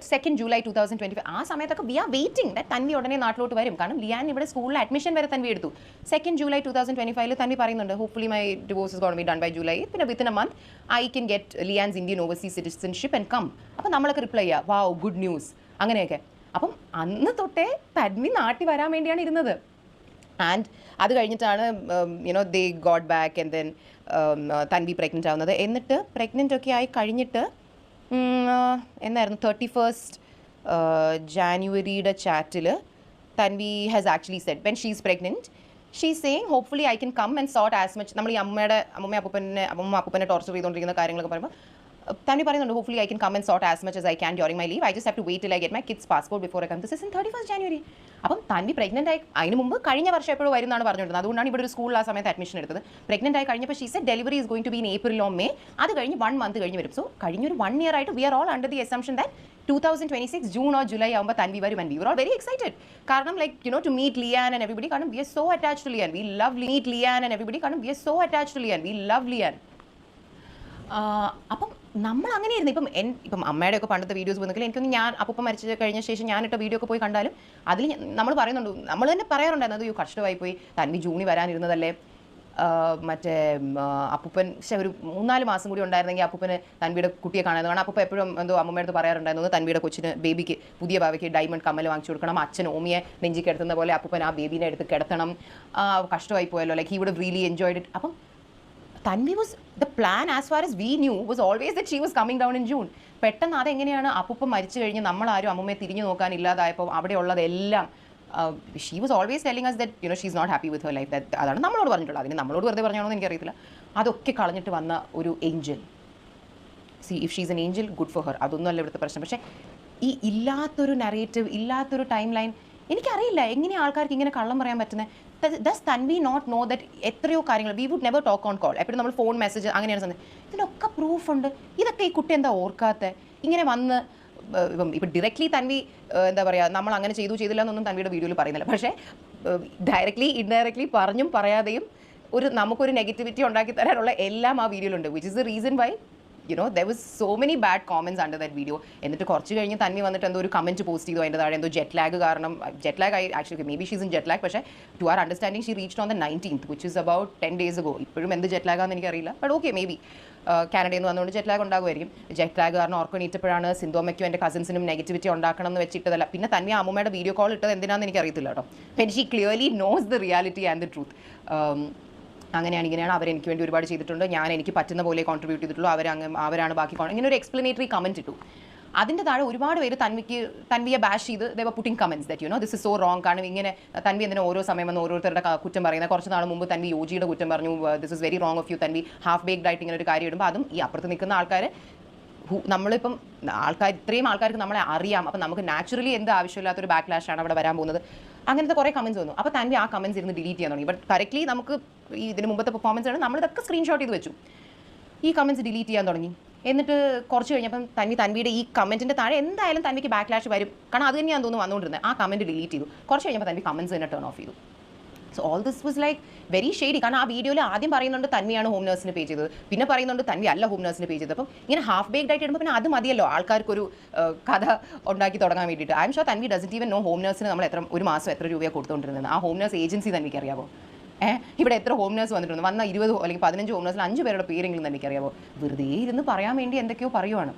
2nd July 2025 ആ സമയത്തൊക്കെ we are waiting that Tanvi ഉടനെ നാട്ടിലോട്ട് വരും. കാരണം ലിയാൻ ഇവിടെ സ്കൂളിൽ അഡ്മിഷൻ വരെ തൻവി എടുത്തു. 2nd July 2025 തൻവി പറയുന്നുണ്ട് hopefully my divorce is gonna be done by July. പിന്നെ within a month I can get Lian's Indian overseas citizenship and come. അപ്പം നമ്മളൊക്കെ റിപ്ലൈ ചെയ്യുക വാവ് ഗുഡ് ന്യൂസ് അങ്ങനെയൊക്കെ. അപ്പം അന്ന് തൊട്ടേ തൻവി നാട്ടിൽ വരാൻ വേണ്ടിയാണ് ഇരുന്നത്. ആൻഡ് അത് കഴിഞ്ഞിട്ടാണ് they got back and then Tanvi pregnant ആവുന്നത്. എന്നിട്ട് പ്രഗ്നൻ്റ് ഒക്കെ ആയി കഴിഞ്ഞിട്ട് എന്നായിരുന്നു 31st Januaryയുടെ ചാറ്റിൽ Tanvi has actually said when she is pregnant she saying hopefully I can come and sort as much. നമ്മൾ ഈ അമ്മ അപ്പൂപ്പനെ ടോർച്ചർ ചെയ്തുകൊണ്ടിരിക്കുന്ന കാര്യങ്ങളൊക്കെ പറയുമ്പോൾ തൻവി പറയുന്നുണ്ട് hopefully I can come and sort as much as I can during my leave. I just have to wait till I get my kids passport before I come. This is in 31st January. അപ്പം Tanvi pregnant ആയി അതിന് മുമ്പ് കഴിഞ്ഞ വർഷം എപ്പോഴും വരുന്നതാണ് പറഞ്ഞിരുന്നത്. അതുകൊണ്ടാണ് ഇവിടെ ഒരു സ്കൂളിൽ ആ സമയത്ത് അഡ്മിഷൻ എടുത്തത്. പ്രഗ്നൻ്റ് ആയി കഴിഞ്ഞപ്പോൾ she said delivery is going to be in April or May. അത് കഴിഞ്ഞ് 1 month കഴിഞ്ഞ് വരും. സോ കഴിഞ്ഞൊരു 1 year ആയിട്ട് we are all under the assumption that 2026 June or July ആകുമ്പോൾ തൻവി വരും. And we were all very excited. കാരണം like to meet Lian and everybody. കാരണം we are so attached to Lian. We love meet Lian and everybody. കാരണം we are so attached to Lian. We love Lian. അപ്പം നമ്മൾ അങ്ങനെയായിരുന്നു. ഇപ്പം അമ്മയുടെയൊക്കെ പണ്ടത്തെ വീഡിയോസ് വന്നെങ്കിൽ എനിക്കൊന്ന് ഞാൻ അപ്പം മരിച്ചു കഴിഞ്ഞ ശേഷം ഞാനിട്ട വീഡിയോ ഒക്കെ പോയി കണ്ടാലും അതിൽ നമ്മൾ പറയുന്നുണ്ട്, നമ്മൾ തന്നെ പറയാറുണ്ടായിരുന്നു അത് കഷ്ടമായി പോയി തൻവി ജൂണിൽ വരാനിരുന്നതല്ലേ. മറ്റേ അപ്പൂപ്പൻ ഒരു 3-4 മാസം കൂടി ഉണ്ടായിരുന്നെങ്കിൽ അപ്പൂപ്പന് തൻവിയുടെ കുട്ടിയെ കാണാൻ. കാരണം അപ്പൂപ്പ എപ്പോഴും എന്തോ അമ്മമ്മയുടെ പറയാറുണ്ടായിരുന്നു തൻവിയുടെ കൊച്ചിന് ബേബിക്ക് പുതിയ ബാബയ്ക്ക് ഡയമണ്ട് കമ്മൽ വാങ്ങിച്ചു കൊടുക്കണം. അച്ഛൻ ഓമിയെ നെഞ്ചി കിടത്തുന്ന പോലെ അപ്പൂപ്പൻ ആ ബേബീനെ എടുത്ത് കിടത്തണം. കഷ്ടമായി പോയല്ലോ, like he would really enjoyed it. അപ്പം Tanvi was the plan as far as we knew was always that she was coming down in June. പെട്ടെന്ന് അതെങ്ങനെയാണ് അപ്പൂപ്പൻ മരിച്ചു കഴിഞ്ഞ് നമ്മളാരും അമ്മമ്മയെ തിരിഞ്ഞു നോക്കാൻ ഇല്ലാതായപ്പോൾ അവിടെയുള്ളതെല്ലാം she was always telling us that she is not happy with her life. അതാണ് നമ്മളോട് പറഞ്ഞിട്ടുള്ളത്. അതിന് നമ്മളോട് വെറുതെ പറഞ്ഞാണോ എന്ന് എനിക്കറിയത്തില്ല. അതൊക്കെ കളഞ്ഞിട്ട് വന്ന ഒരു Angel. C if she is N Angel good for her. അതൊന്നും അല്ല ഇവിടുത്തെ പ്രശ്നം. പക്ഷേ ഈ ഇല്ലാത്തൊരു നറേറ്റീവ്, ഇല്ലാത്തൊരു ടൈം ലൈൻ എനിക്കറിയില്ല എങ്ങനെയാണ് ആൾക്കാർക്ക് ഇങ്ങനെ കള്ളം പറയാൻ പറ്റുന്നത്. Does Tanvi not know that എത്രയോ കാര്യങ്ങൾ we would never talk on call. എപ്പോഴും നമ്മൾ ഫോൺ മെസ്സേജ് അങ്ങനെയാണ്. ഇതിനൊക്കെ പ്രൂഫ് ഉണ്ട്. ഇതൊക്കെ ഈ കുട്ടി എന്താ ഓർക്കാത്ത? ഇങ്ങനെ വന്ന് ഇപ്പം ഡയറക്ട്ലി തൻവി എന്താ പറയുക നമ്മൾ അങ്ങനെ ചെയ്തില്ല എന്നൊന്നും തൻവിയുടെ വീഡിയോയിൽ പറയുന്നില്ല. പക്ഷേ ഡയറക്ട്ലി ഇൻഡയറക്ട്ലി പറഞ്ഞും പറയാതെയും നമുക്കൊരു നെഗറ്റിവിറ്റി ഉണ്ടാക്കി തരാനുള്ള എല്ലാം ആ വീഡിയോയിലുണ്ട്. Which is the reason why there was so many bad comments under that video. എന്നിട്ട് കുറച്ച് കഴിഞ്ഞ് തന്നി വന്നിട്ട് എന്തോ ഒരു കമൻറ്റ് പോസ്റ്റ് ചെയ്തു അതിൻ്റെ താഴെ എന്തോ ജെറ്റ് ലാഗ് കാരണം ജെറ്റ് ലാഗ് ആയി actually maybe she's in jet lag. പക്ഷേ to our understanding she reached on the 19th which is about 10 days ago. ഇപ്പോഴും എന്ത് ജെറ്റ് ലാഗാണെന്ന് എനിക്കറിയില്ല. ബട്ട് ഓക്കെ മേ ബി കാനഡയിൽ നിന്ന് വന്നുകൊണ്ട് ജെറ്റ് ലാഗ് ഉണ്ടാകുമായിരിക്കും. ജെറ്റ് ലാഗ് കാരണം ഓർക്കണീറ്റപ്പോഴാണ് സിന്ധോമ്മയ്ക്കും എൻ്റെ കസിൻസിനും നെഗറ്റിവിറ്റി ഉണ്ടാക്കണം എന്ന് വെച്ചിട്ടതല്ല. പിന്നെ തന്നെ അമ്മൂമ്മയുടെ വീഡിയോ കോൾ ഇട്ടത് എന്തിനാണെന്ന് എനിക്കറിയത്തില്ല കേട്ടോ. She clearly knows the reality and the truth. അങ്ങനെയാണ് ഇങ്ങനെയാണ് അവരെനിക്ക് വേണ്ടി ഒരുപാട് ചെയ്തിട്ടുണ്ട്, ഞാൻ എനിക്ക് പറ്റുന്ന പോലെ കോൺട്രിബ്യൂട്ട് ചെയ്തിട്ടുള്ളൂ, അവരാണ് ബാക്കി ഇങ്ങനെ ഒരു എക്സ്പ്ലനേറ്ററി കമൻറ്റ് ഇട്ടു. അതിൻ്റെ താഴെ ഒരുപാട് പേര് തൻവിയെ ബാഷ് ചെയ്ത് they were putting comments that this is so wrong. കാരണം ഇങ്ങനെ തൻവി എന്തിനാ ഓരോ സമയം വന്ന് ഓരോരുത്തരുടെ കുറ്റം പറയുന്നത്. കുറച്ച് നാൾ മുമ്പ് തൻവി യോജിയുടെ കുറ്റം പറഞ്ഞു, this is very wrong of you. Tanvi half baked ആയിട്ട് ഇങ്ങനെ ഒരു കാര്യം ഇടുമ്പോൾ അതും ഈ അപ്പുറത്ത് നിൽക്കുന്ന ആൾക്കാർ നമ്മളിപ്പം ഇത്രയും ആൾക്കാർക്ക് നമ്മളെ അറിയാം. അപ്പം നമുക്ക് നാച്ചുറലി എന്ത് ആവശ്യമില്ലാത്തൊരു ബാക്ക്ലാഷാണ് അവിടെ വരാൻ പോകുന്നത്. അങ്ങനത്തെ കുറേ കമൻറ്റ്സ് വന്നു. അപ്പോൾ തൻവി ആ കമൻറ്റ്സ് ഇരുന്ന് ഡിലീറ്റ് ചെയ്യാൻ തുടങ്ങി. ബട്ട് കറക്റ്റ്ലി നമുക്ക് ഇതിന് മുമ്പത്തെ പെർഫോമൻസ് ആണ് നമ്മളിതൊക്കെ സ്ക്രീൻഷോട്ട് ചെയ്ത് വെച്ചു. ഈ കമൻറ്റ്സ് ഡിലീറ്റ് ചെയ്യാൻ തുടങ്ങി. എന്നിട്ട് കുറച്ച് കഴിഞ്ഞപ്പം തൻവിയുടെ ഈ കമൻറ്റിൻ്റെ താഴെ എന്തായാലും തൻവിക്ക് ബാക്ക്ലാഷ് വരും, കാരണം അത് തന്നെയാണ് തോന്നുന്നു വന്നുകൊണ്ടിരുന്നത്. ആ കമൻറ്റ് ഡിലീറ്റ് ചെയ്തു. കുറച്ച് കഴിഞ്ഞപ്പോൾ തൻവി കമൻറ്റ്സ് തന്നെ ടേൺ ഓഫ് ചെയ്തു. So all this was like very shady. കാരണം ആ വീഡിയോയിൽ ആദ്യം പറയുന്നുണ്ട് തൻവിയാണ് ഹോം നഴ്സിന് പേ ചെയ്തത്, പിന്നെ പറയുന്നുണ്ട് തൻവി അല്ല ഹോം നഴ്സിന് പേ ചെയ്തത്. അപ്പം ഇങ്ങനെ ഹാഫ് ബേക്ഡ് ആയിട്ട് ഇടുമ്പോൾ പിന്നെ അത് മതിയല്ലോ ആൾക്കാർക്കൊരു കഥ ഉണ്ടാക്കി തുടങ്ങാൻ വേണ്ടിയിട്ട്. I am sure Tanvi doesn't even know home നഴ്സിന് നമ്മൾ ഒരു മാസം എത്ര രൂപയാണ് കൊടുത്തുകൊണ്ടിരുന്നത്. ആ ഹോം നഴ്സ് ഏജൻസി തനിക്ക് അറിയാമോ? ഇവിടെ എത്ര ഹോം നഴ്സ് വന്നിട്ടുണ്ട്? വന്ന 20 അല്ലെങ്കിൽ 15 ഹോം നഴ്സിൽ 5 പേരുടെ പേരെങ്കിലും തനിക്ക് അറിയാമോ? വെറുതെ ഇരുന്ന് പറയാൻ വേണ്ടി എന്തൊക്കെയോ പറയുവാണ്.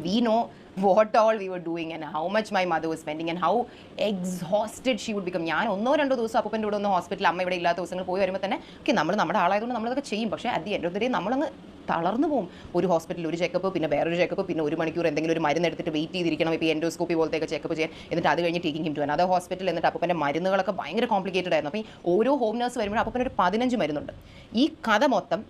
We know what all we were doing and how much my mother was spending and how exhausted she would become. ഞാൻ 1-2 ദിവസം അപ്പൂപ്പൻ്റെ കൂടെ ഒന്ന് ഹോസ്പിറ്റലിൽ അമ്മ ഇവിടെ ഇല്ലാത്ത ദിവസങ്ങൾ പോയി വരുമ്പോൾ തന്നെ നമ്മൾ നമ്മുടെ ആളായതുകൊണ്ട് നമ്മളതൊക്കെ ചെയ്യും. പക്ഷേ at the end of the day നമ്മളങ്ങ് തളർന്നു പോകും. ഒരു ഹോസ്പിറ്റലിൽ ഒരു ചെക്കപ്പ്, പിന്നെ വേറൊരു ചെക്കപ്പ്, പിന്നെ 1 മണിക്കൂർ എന്തെങ്കിലും ഒരു മരുന്ന് എടുത്തിട്ട് വെയിറ്റ് ചെയ്തിരിക്കണം. ഇപ്പോൾ എൻഡോസ്കോപ്പി പോലത്തെയൊക്കെ ചെക്കപ്പ് ചെയ്യാൻ. എന്നിട്ട് അത് കഴിഞ്ഞ് taking him to another hospital. എന്നിട്ട് അപ്പൂപ്പൻ്റെ മരുന്നുകളൊക്കെ ഭയങ്കര കോംപ്ലിക്കേറ്റഡ് ആയിരുന്നു. അപ്പോൾ ഈ ഓരോ ഹോം നഴ്സ് വരുമ്പോൾ അപ്പൂപ്പന് ഒരു 15 മരുന്നുണ്ട്. ഈ കഥ മൊത്തം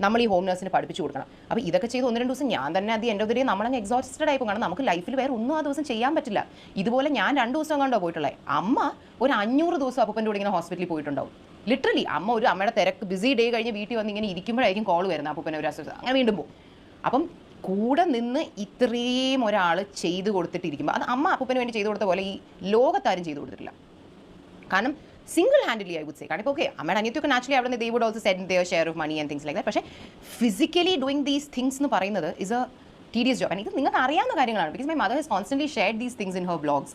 നമ്മൾ ഈ ഹോം നഴ്സിന് പഠിപ്പിച്ചു കൊടുക്കണം. അപ്പോൾ ഇതൊക്കെ ചെയ്ത് 1-2 ദിവസം ഞാൻ തന്നെ അതി എൻ്റെ ഒരു നമ്മളങ്ങ് എക്സോസ്റ്റഡ് ആയിപ്പോൾ. കാരണം നമുക്ക് ലൈഫിൽ വേറെ ഒന്നും ആ ദിവസം ചെയ്യാൻ പറ്റില്ല. ഇതുപോലെ ഞാൻ 2 ദിവസം കണ്ടോ പോയിട്ടുള്ളത്. അമ്മ ഒരു 500 ദിവസം അപ്പൂപ്പൻ്റെ കൂടെ ഇങ്ങനെ ഹോസ്പിറ്റലിൽ പോയിട്ടുണ്ടാവും. ലിറ്ററലി അമ്മ അമ്മയുടെ തിരക്ക് ബിസി ഡേ കഴിഞ്ഞ് വീട്ടിൽ വന്ന് ഇങ്ങനെ ഇരിക്കുമ്പോഴായിരിക്കും കോൾ വരുന്നത് അപ്പൂപ്പനെ ഒരു അസുഖം അങ്ങനെ വീണ്ടും പോകും. അപ്പം കൂടെ നിന്ന് ഇത്രയും ഒരാൾ ചെയ്ത് കൊടുത്തിട്ടിരിക്കുമ്പോൾ അത് അമ്മ അപ്പൂപ്പന് വേണ്ടി ചെയ്ത് കൊടുത്ത പോലെ ഈ ലോകത്താരും ചെയ്ത് കൊടുത്തിട്ടില്ല. കാരണം single handily I would say. കാരണം ഇപ്പോൾ ഓക്കെ അമ്മയുടെ അനിയത്തൊക്കെ നാച്ചുറലി അവിടെ നിന്ന് they would also send their share of money and things like that. പക്ഷേ ഫിസിക്കലി ഡൂയിങ് ദീസ് തിങ്സ് എന്ന് പറയുന്നത് ഇസ് എ ടീഡിയസ് ജോബ്. ഇത് നിങ്ങൾക്ക് അറിയാവുന്ന കാര്യങ്ങളാണ്. Because my mother has constantly shared these things in her blogs.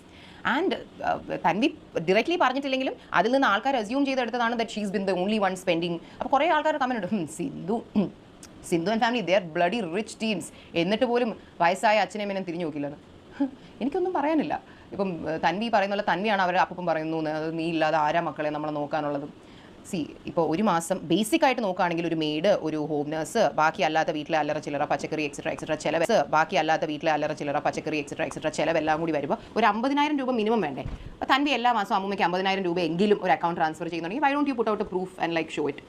And Tanvi directly പറഞ്ഞിട്ടില്ലെങ്കിലും അതിൽ നിന്ന് ആൾക്കാർ അസ്യൂം ചെയ്തെടുത്തതാണ് that she's been the only one spending. അപ്പോൾ കുറേ ആൾക്കാർ കമന്റ് ഉണ്ട് Sindhu and family they are bloody rich teams, എന്നിട്ട് പോലും വയസ്സായ അച്ഛനെയും തിരിഞ്ഞു നോക്കില്ലെന്ന്. എനിക്കൊന്നും പറയാനില്ല. ഇപ്പം തൻവി പറയുന്ന പോലെ തന്നെയാണ് അവർ അപ്പം പറയുന്നു, അത് നീ ഇല്ലാതെ ആരാ മക്കളെ നമ്മളെ നോക്കാനുള്ളതും. ഇപ്പോൾ ഒരു മാസം ബേസിക് ആയിട്ട് നോക്കുകയാണെങ്കിൽ ഒരു മെയ്ഡ്, ഒരു ഹോം നഴ്സ്, ബാക്കി അല്ലാത്ത വീട്ടിലെ അല്ലറ ചില്ലറ പച്ചക്കറി എക്സെട്ര ചിലവ്, ബാക്കി അല്ലാത്ത വീട്ടിലെ അല്ലറ ചില്ലറ പച്ചക്കറി എക്സെട്ര ചിലവെല്ലാം കൂടി വരുമ്പോൾ ഒരു 50,000 രൂപ മിനിമം വേണ്ടേ? അപ്പോൾ തൻവി എല്ലാ മാസം അമ്മൂമ്മയ്ക്ക് 50,000 രൂപ എങ്കിലും ഒരു അക്കൗണ്ട് ട്രാൻസ്ഫർ ചെയ്യുന്നുണ്ടെങ്കിൽ why don't you put out A proof and like show it?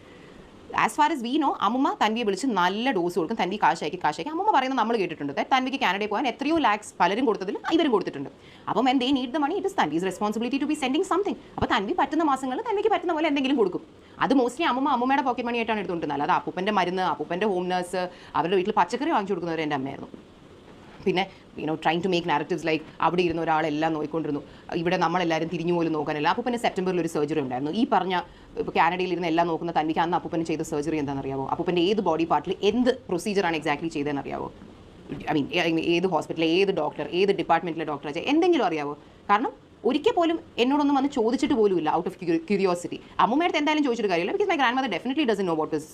As far as we know അമ്മൂമ്മ തൻവിയെ വിളിച്ച് നല്ല ഡോസ് കൊടുക്കും. തൻവി കാശാക്കി അമ്മൂമ്മ പറയുന്നത് നമ്മൾ കേട്ടിട്ടുണ്ട്. തൻവിക്ക് കാനഡയിൽ പോകാൻ എത്രയോ ലാക്സ് പലരും കൊടുത്തതിൽ ഇവരും കൊടുത്തിട്ടുണ്ട്. അപ്പം when they need the money it is Tanvi's responsibility to be sending something. അപ്പോൾ തൻവി പറ്റുന്ന മാസങ്ങളിൽ തൻവിക്ക് പറ്റുന്ന പോലെ എന്തെങ്കിലും കൊടുക്കും. അത് മോസ്റ്റ്ലി അമ്മൂമ്മയുടെ പോക്കറ്റ് മണി ആയിട്ടാണ് എടുത്തുകൊണ്ടിരുന്നത്. അല്ലാതെ അപ്പൂപ്പൻ്റെ മരുന്ന്, അപ്പൂപ്പൻ്റെ ഹോം നഴ്സ്, അവരുടെ വീട്ടിൽ പച്ചക്കറി വാങ്ങിച്ചു കൊടുക്കുന്നവർ എൻ്റെ അമ്മയായിരുന്നു. പിന്നെ trying to make narratives like അവിടെ ഇരുന്ന ഒരാളെല്ലാം നോക്കിക്കൊണ്ടിരുന്നു, ഇവിടെ നമ്മളെല്ലാവരും തിരിഞ്ഞു പോലും നോക്കാനില്ല. അപ്പൂപ്പന് സെപ്റ്റംബറിൽ ഒരു സർജറി ഉണ്ടായിരുന്നു. ഈ പറഞ്ഞ ഇപ്പോൾ കാനഡയിൽ ഇരുന്ന് എല്ലാം നോക്കുന്ന തൻവിക്ക് അന്ന് അപ്പൂപ്പന് ചെയ്ത സർജറി എന്താണെന്ന് അറിയാമോ? അപ്പൂപ്പൻ്റെ ഏത് ബോഡി പാർട്ടിൽ എന്ത് പ്രൊസീജിയറാണ് എക്സാക്ട്ലി ചെയ്തതെന്ന് അറിയാമോ? ഐ മീൻ ഏത് ഹോസ്പിറ്റലിൽ ഏത് ഡോക്ടർ, ഏത് ഡിപ്പാർട്ട്മെൻറ്റിലെ ഡോക്ടർ എന്തെങ്കിലും അറിയാമോ? കാരണം ഒരിക്കൽ പോലും എന്നോടൊന്നും വന്ന് ചോദിച്ചിട്ട് പോലുമില്ല ഔട്ട് ഓഫ് ക്യൂരിയോസിറ്റി. അമ്മൂമ്മയുടെ എന്തായാലും ചോദിച്ചിട്ട് കാര്യമില്ല. Because my grandmother definitely doesn't know what is